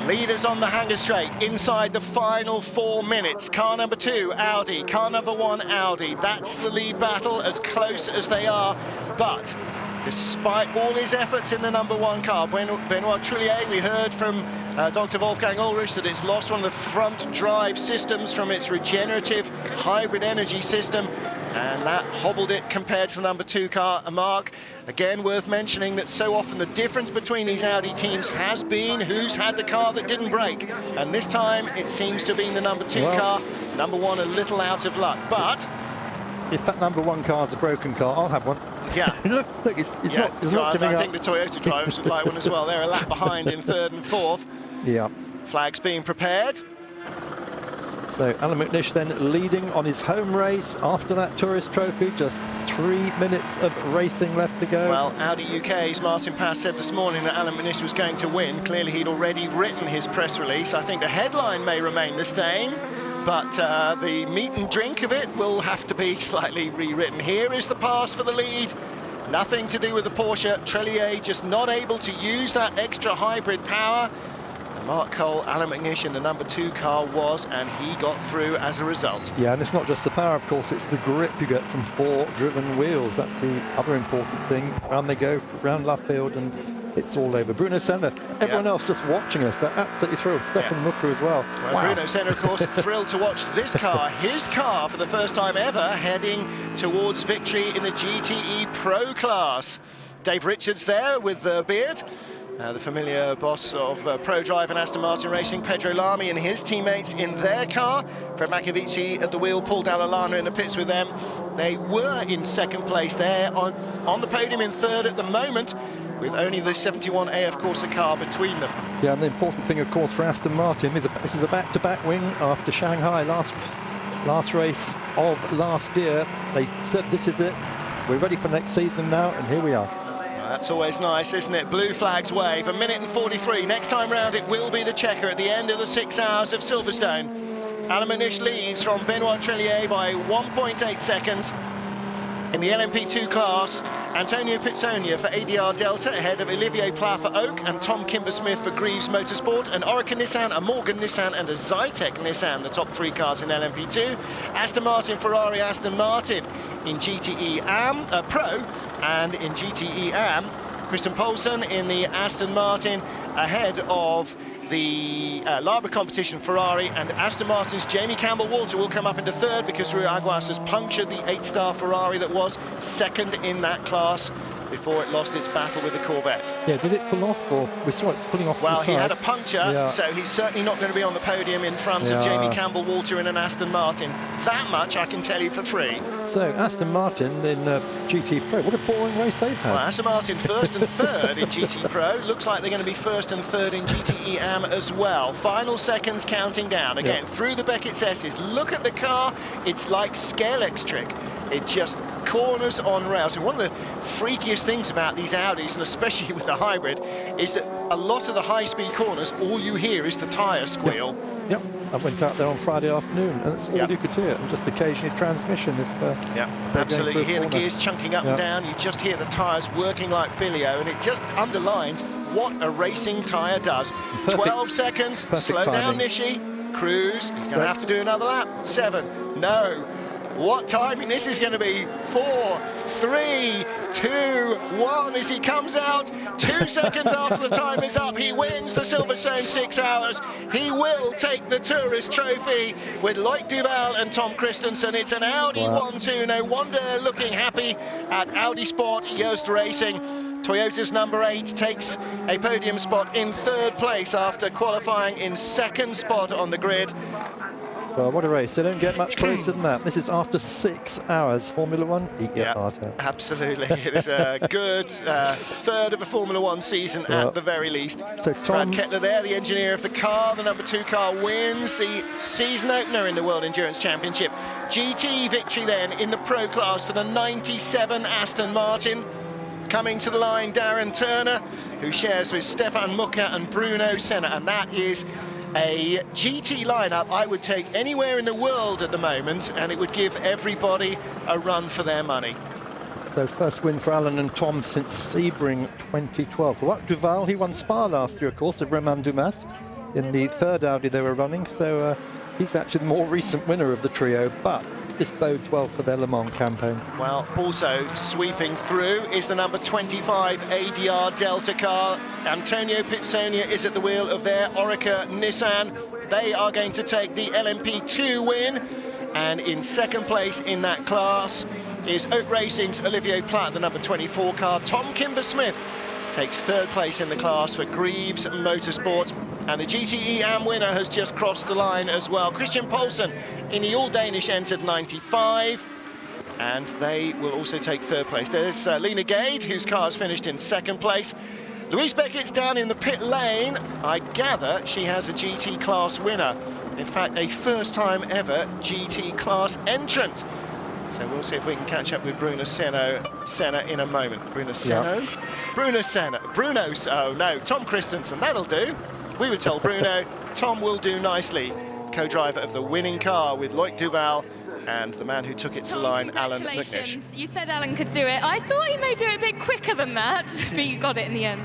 Leaders on the hanger straight inside the final 4 minutes. Car number 2, Audi. Car number 1, Audi. That's the lead battle, as close as they are. But despite all his efforts in the number 1 car, Benoit Trillier, we heard from Dr. Wolfgang Ulrich that it's lost one of the front drive systems from its regenerative hybrid energy system, and that hobbled it compared to the number 2 car. Mark, again worth mentioning that so often the difference between these Audi teams has been who's had the car that didn't break, and this time it seems to have been the number 2 car. Number 1 a little out of luck, but if that number 1 car is a broken car, I'll have one. Yeah. look, he's not giving up. I think the Toyota drivers would like one as well. They're a lap behind in 3rd and 4th. Yeah. Flags being prepared. So Alan McNish then leading on his home race after that Tourist Trophy. Just 3 minutes of racing left to go. Well, Audi UK's Martin Pass said this morning that Alan McNish was going to win. Clearly he'd already written his press release. I think the headline may remain the same, but the meat and drink of it will have to be slightly rewritten. Here is the pass for the lead. Nothing to do with the Porsche. Trillier just not able to use that extra hybrid power. Mark Cole, Alan McNish in the number 2 car was, and he got through as a result. Yeah, and it's not just the power, of course, it's the grip you get from 4-driven wheels. That's the other important thing. Round they go, round Luffield, and it's all over. Bruno Senna, everyone else just watching us, they're absolutely thrilled. Stefan Mucker as well. Wow. Bruno Senna, of course, thrilled to watch this car, his car, for the first time ever, heading towards victory in the GTE Pro class. Dave Richards there with the beard. The familiar boss of Pro Drive and Aston Martin Racing, Pedro Lamy, and his teammates in their car. Fred Makovici at the wheel, Paul Dalla in the pits with them. They were in 2nd place there, on the podium in 3rd at the moment, with only the 71 AF Corsa car between them. Yeah, and the important thing, of course, for Aston Martin is this is a back-to-back win after Shanghai last race of last year. They said this is it. We're ready for next season now, and here we are. That's always nice, isn't it? Blue flags wave, 1 minute and 43. Next time round it will be the checker at the end of the 6 hours of Silverstone. Alan McNish leads from Benoit Trillier by 1.8 seconds. In the LMP2 class, Antonio Pizzonia for ADR Delta ahead of Olivier Pla for Oak and Tom Kimber-Smith for Greaves Motorsport, and Orica Nissan, a Morgan Nissan and a Zytec Nissan, the top 3 cars in LMP2. Aston Martin, Ferrari, Aston Martin in GTE Pro, and in GTE Am, Christian Poulsen in the Aston Martin ahead of the Labour competition Ferrari, and Aston Martin's Jamie Campbell-Walter will come up into 3rd because Rui Aguas has punctured the 8-star Ferrari that was 2nd in that class before it lost its battle with the Corvette. Yeah, did it pull off, or we saw it pulling off? Well, he had a puncture, so he's certainly not going to be on the podium in front of Jamie Campbell-Walter in an Aston Martin. That much I can tell you for free. So Aston Martin in GT Pro, what a boring race they've had. Well, Aston Martin 1st and 3rd in GT Pro. Looks like they're going to be 1st and 3rd in GTE Am as well. Final seconds counting down. Again, through the Beckett's S's. Look at the car. It's like Scalextric. It just corners on rails. And one of the freakiest things about these Audis, and especially with the hybrid, is that a lot of the high-speed corners, all you hear is the tyre squeal. Yep, I went out there on Friday afternoon, and that's all you could hear, and just occasionally transmission. Absolutely. You hear the gears chunking up and down. You just hear the tyres working like Bilio, and it just underlines what a racing tyre does. 12 seconds. Slow down, Nishi. Cruise. He's going to have to do another lap. 7. No. What timing this is going to be. 4, 3, 2, 1 as he comes out. 2 seconds after the time is up, he wins the Silverstone 6 hours. He will take the Tourist Trophy with Loic Duval and Tom Christensen. It's an Audi 1-2. No wonder they're looking happy at Audi Sport Yost Racing. Toyota's number 8 takes a podium spot in 3rd place after qualifying in 2nd spot on the grid. Well, what a race. They don't get much closer than that. This is after 6 hours. Formula One, eat your heart out. Absolutely. It is a good 3rd of a Formula One season at the very least. So Tom... Brad Kettler there, the engineer of the car. The number 2 car wins the season opener in the World Endurance Championship. GT victory then in the Pro class for the 97 Aston Martin. Coming to the line, Darren Turner, who shares with Stefan Mucker and Bruno Senna, and that is a GT lineup I would take anywhere in the world at the moment, and it would give everybody a run for their money. So first win for Alan and Tom since Sebring 2012. Loic Duval, he won Spa last year, of course, of Romain Dumas. in the third Audi they were running, so he's actually the more recent winner of the trio, but this bodes well for their Le Mans campaign. Well, also sweeping through is the number 25 ADR Delta car. Antonio Pizzonia is at the wheel of their Oreca Nissan. They are going to take the LMP2 win, and in second place in that class is Oak Racing's Olivier Platt, the number 24 car. Tom Kimber-Smith takes third place in the class for Greaves Motorsport, and the GTE AM winner has just crossed the line as well. Christian Poulsen in the All-Danish entered 95, and they will also take third place. There's Lena Gade, whose car has finished in second place. Louise Beckett's down in the pit lane. I gather she has a GT class winner. In fact, a first-time ever GT class entrant. So we'll see if we can catch up with Bruno Senna in a moment. Bruno Senna? Yeah. Bruno Senna. Bruno's, oh no, Tom Christensen, that'll do. We were told Bruno. Tom will do nicely. Co-driver of the winning car with Loic Duval and the man who took it to line, Alan McNish. You said Alan could do it. I thought he may do it a bit quicker than that, but you got it in the end.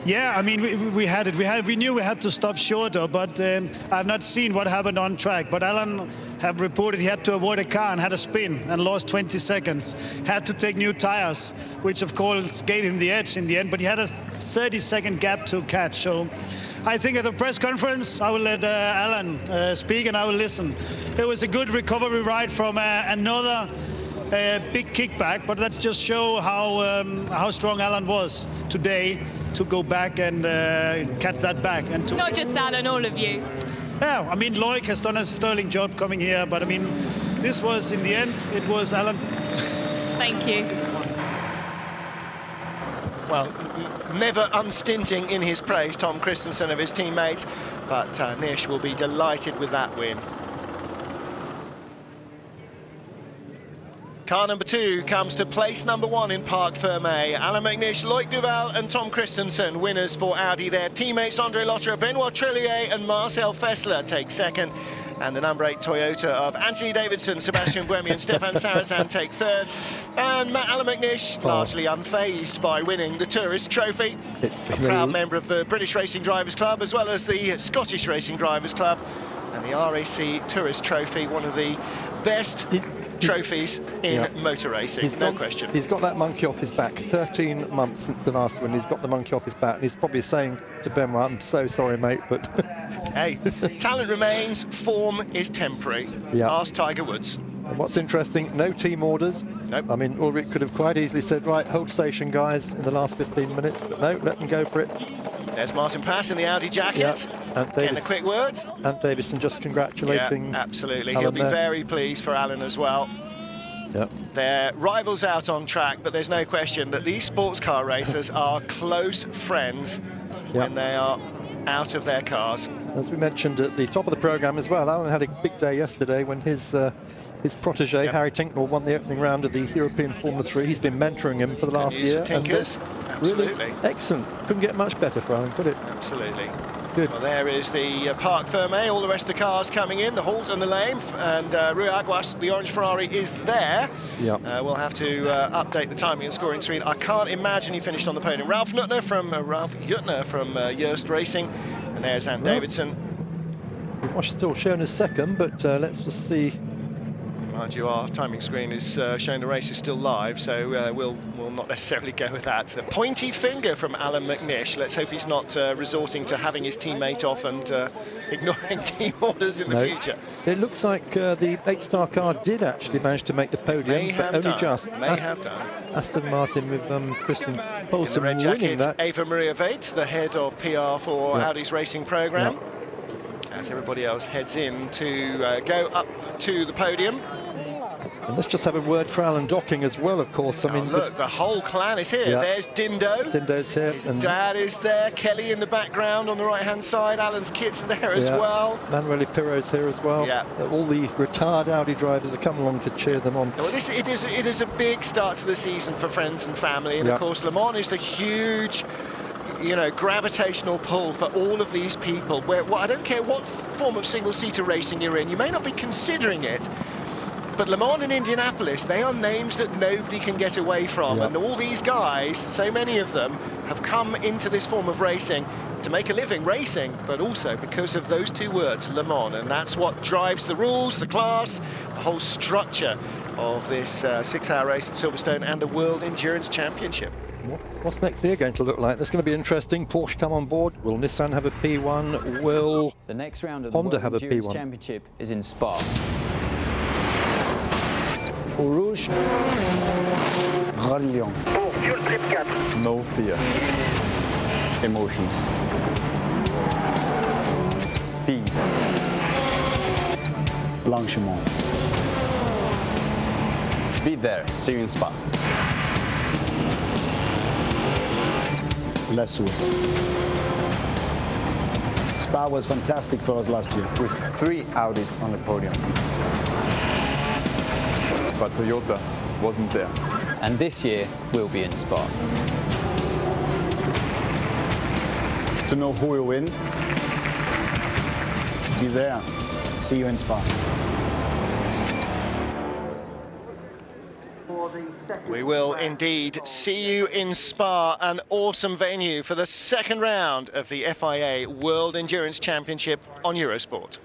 Yeah, I mean, we had it. We knew we had to stop shorter, but I've not seen what happened on track. But Alan have reported he had to avoid a car and had a spin and lost 20 seconds. Had to take new tires, which of course gave him the edge in the end. But he had a 30-second gap to catch. So I think at the press conference, I will let Alan speak and I will listen. It was a good recovery ride from another big kickback, but let's just show how strong Alan was today to go back and catch that back. And to not just Alan, all of you. Yeah, I mean, Loic has done a sterling job coming here, but I mean, this was, in the end, it was Alan. Thank you. Well, never unstinting in his praise, Tom Christensen, of his teammates, but Nish will be delighted with that win. Car number 2 comes to place number 1 in Parc Fermé. Alan McNish, Loic Duval and Tom Christensen, winners for Audi. Their teammates Andre Lotterer, Benoit Trillier and Marcel Fessler take second. And the number 8 Toyota of Anthony Davidson, Sebastian Buemi and Stefan Sarrazin take third. And Alan McNish, largely unfazed by winning the Tourist Trophy. A proud member of the British Racing Drivers Club as well as the Scottish Racing Drivers Club. And the RAC Tourist Trophy, one of the best trophies in motor racing, no question. He's got that monkey off his back. 13 months since the last win, he's got the monkey off his back. And he's probably saying to Benoit, I'm so sorry, mate, but... Hey, talent remains, form is temporary. Ask Tiger Woods. And what's interesting, no team orders. Nope. I mean, Ulrich could have quite easily said, right, hold station, guys, in the last 15 minutes, but no, let them go for it. There's Martin Pass in the Audi jacket. And a quick word. And Davidson just congratulating. Absolutely. Alan He'll be very pleased for Alan as well. They're rivals out on track, but there's no question that these sports car racers are close friends when they are out of their cars. As we mentioned at the top of the programme as well, Alan had a big day yesterday when his protege, Harry Tinknell, won the opening round of the European Formula 3. He's been mentoring him for the last year. Tinkers. Absolutely. Really excellent. Couldn't get much better for Alan, could it? Absolutely. Good. Well, there is the Parc Fermé, all the rest of the cars coming in, the Halt and the Lame, and Rui Aguas, the orange Ferrari, is there. We'll have to update the timing and scoring screen. I can't imagine he finished on the podium. Ralf Juttner from Joest Racing, and there's Ant Davidson. Wash still shown as second, but let's just see. Mind you, our timing screen is showing the race is still live, so we'll not necessarily go with that. A pointy finger from Alan McNish. Let's hope he's not resorting to having his teammate off and ignoring team orders in the future. It looks like the 8-star car did actually manage to make the podium, but only just. May have done. Aston Martin with Christian Poulsen in the red jacket, that. Eva Maria Veit, the head of PR for Audi's racing programme. As everybody else heads in to go up to the podium. And let's just have a word for Alan Docking as well, of course. I mean, look, the whole clan is here. There's Dindo. Dindo's here. His dad is there. Kelly in the background on the right-hand side. Alan's kids are there as well. Manuel Pirro's here as well. All the retired Audi drivers have come along to cheer them on. Well, it is a big start to the season for friends and family. And, of course, Le Mans is the huge... gravitational pull for all of these people. I don't care what form of single-seater racing you're in, you may not be considering it, But Le Mans and Indianapolis, they are names that nobody can get away from. Yep. And all these guys, so many of them, have come into this form of racing to make a living racing, but also because of those two words, Le Mans. And that's what drives the rules, the class, the whole structure of this 6-hour race at Silverstone and the World Endurance Championship. What's next year going to look like? That's going to be interesting. Porsche come on board. Will Nissan have a P1? Will the next round of the Honda World have a Endurance P1? Championship is in Spa. Au rouge, Rallyon. No fear. Emotions. Speed. Blanchiment. Be there. See you in Spa. La Source. Spa was fantastic for us last year. With 3 Audis on the podium. But Toyota wasn't there. And this year will be in Spa. To know who will win, be there. See you in Spa. We will indeed see you in Spa, an awesome venue for the second round of the FIA World Endurance Championship on Eurosport.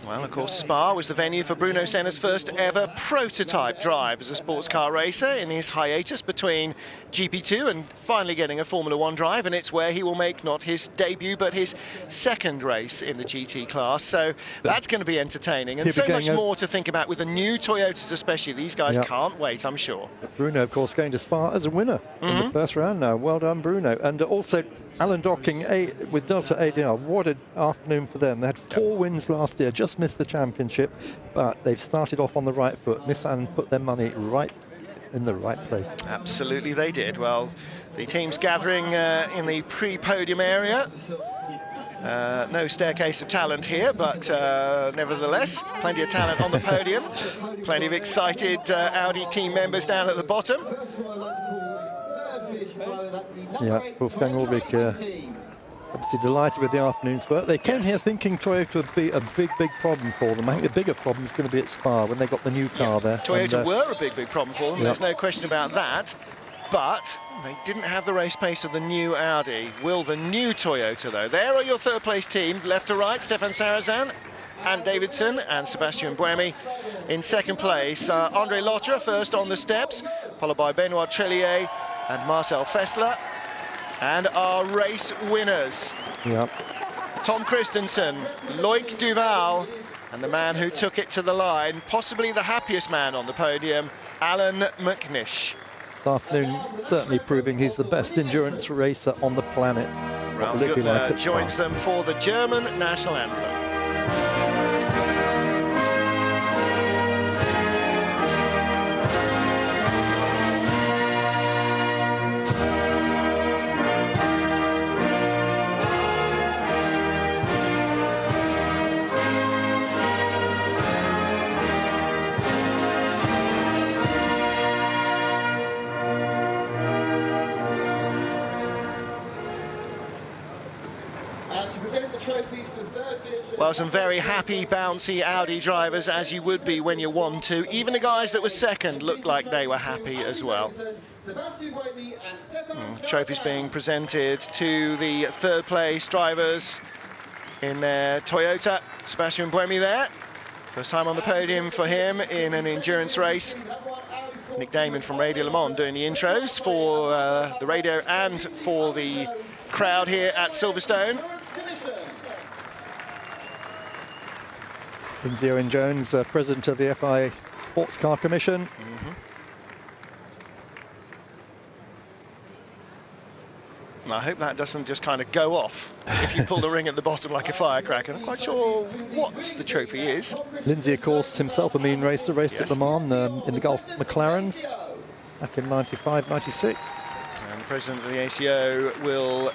Well, of course, Spa was the venue for Bruno Senna's first ever prototype drive as a sports car racer in his hiatus between GP2 and finally getting a Formula 1 drive, and it's where he will make not his debut but his second race in the GT class. So that's going to be entertaining, and so much more to think about with the new Toyotas especially. These guys can't wait, I'm sure. Bruno, of course, going to Spa as a winner in the first round now. Well done, Bruno. And also Alan Docking with Delta ADR. What an afternoon for them. They had 4 wins last year, just missed the championship, but they've started off on the right foot. Nissan put their money right in the right place. Absolutely they did. Well, the team's gathering in the pre-podium area. No staircase of talent here, but nevertheless, plenty of talent on the podium. Plenty of excited Audi team members down at the bottom. Yeah, Wolfgang Ulrich obviously delighted with the afternoon's spurt. They came here thinking Toyota would be a big problem for them. I think the bigger problem is going to be at Spa when they got the new car there. Toyota were a big problem for them, there's no question about that. But they didn't have the race pace of the new Audi. Will the new Toyota, though? There are your third place team, left to right, Stefan Sarrazin, and Davidson, and Sebastian Buemi. In second place, Andre Lotterer first on the steps, followed by Benoit Trellier and Marcel Fessler. And our race winners, Tom Christensen, Loic Duval, and the man who took it to the line, possibly the happiest man on the podium, Alan McNish. This afternoon certainly proving he's the best endurance racer on the planet. Ralf Güttler joins them for the German national anthem. Well, some very happy, bouncy Audi drivers, as you would be when you won to. Even the guys that were second looked like they were happy as well. Trophies being presented to the third place drivers in their Toyota. Sebastian Buemi there. First time on the podium for him in an endurance race. Nick Damon from Radio Le Mans doing the intros for the radio and for the crowd here at Silverstone. Lindsay Owen-Jones, president of the FIA Sports Car Commission. I hope that doesn't just kind of go off if you pull the ring at the bottom like a firecracker. I'm not quite sure what the trophy is. Lindsay, of course, himself a mean racer, raced at Le Mans in the Gulf McLarens back in 95, 96. And the president of the ACO will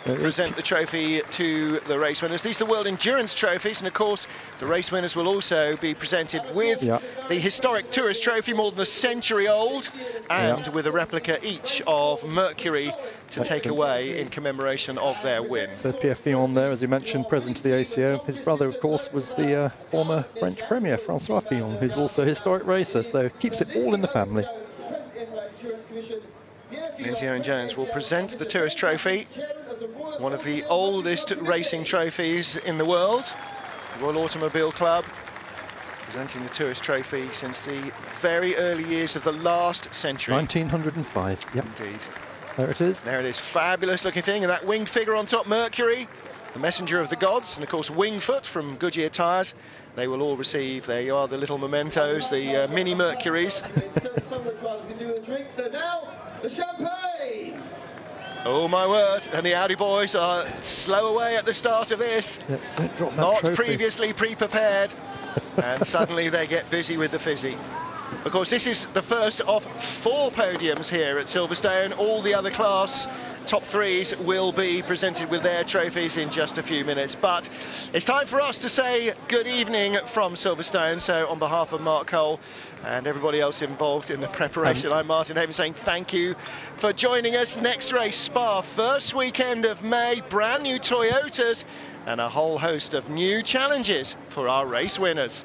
present the trophy to the race winners. These are the World Endurance Trophies, and of course the race winners will also be presented with the historic Tourist Trophy, more than a century old, and with a replica each of Mercury to take away in commemoration of their win. So Pierre Fillon there, as you mentioned, president of the ACO. His brother, of course, was the former French Premier, Francois Fillon, who's also a historic racer, so keeps it all in the family. Lindsay Owen-Jones will present the Tourist Trophy, one of the oldest racing trophies in the world. The Royal Automobile Club presenting the Tourist Trophy since the very early years of the last century. 1905, yep. Indeed. There it is. There it is, fabulous looking thing, and that winged figure on top, Mercury, the messenger of the gods, and of course Wingfoot from Goodyear Tyres. They will all receive, there you are, the little mementos, the mini Mercuries. So now, the champagne! Oh my word, and the Audi boys are slow away at the start of this. Yep, don't drop that Not trophy. previously pre-prepared, and suddenly they get busy with the fizzy. Of course, this is the first of 4 podiums here at Silverstone. All the other class top 3s will be presented with their trophies in just a few minutes. But it's time for us to say good evening from Silverstone. So on behalf of Mark Cole and everybody else involved in the preparation, I'm Martin Haven saying thank you for joining us. Next race, Spa, first weekend of May, brand new Toyotas and a whole host of new challenges for our race winners.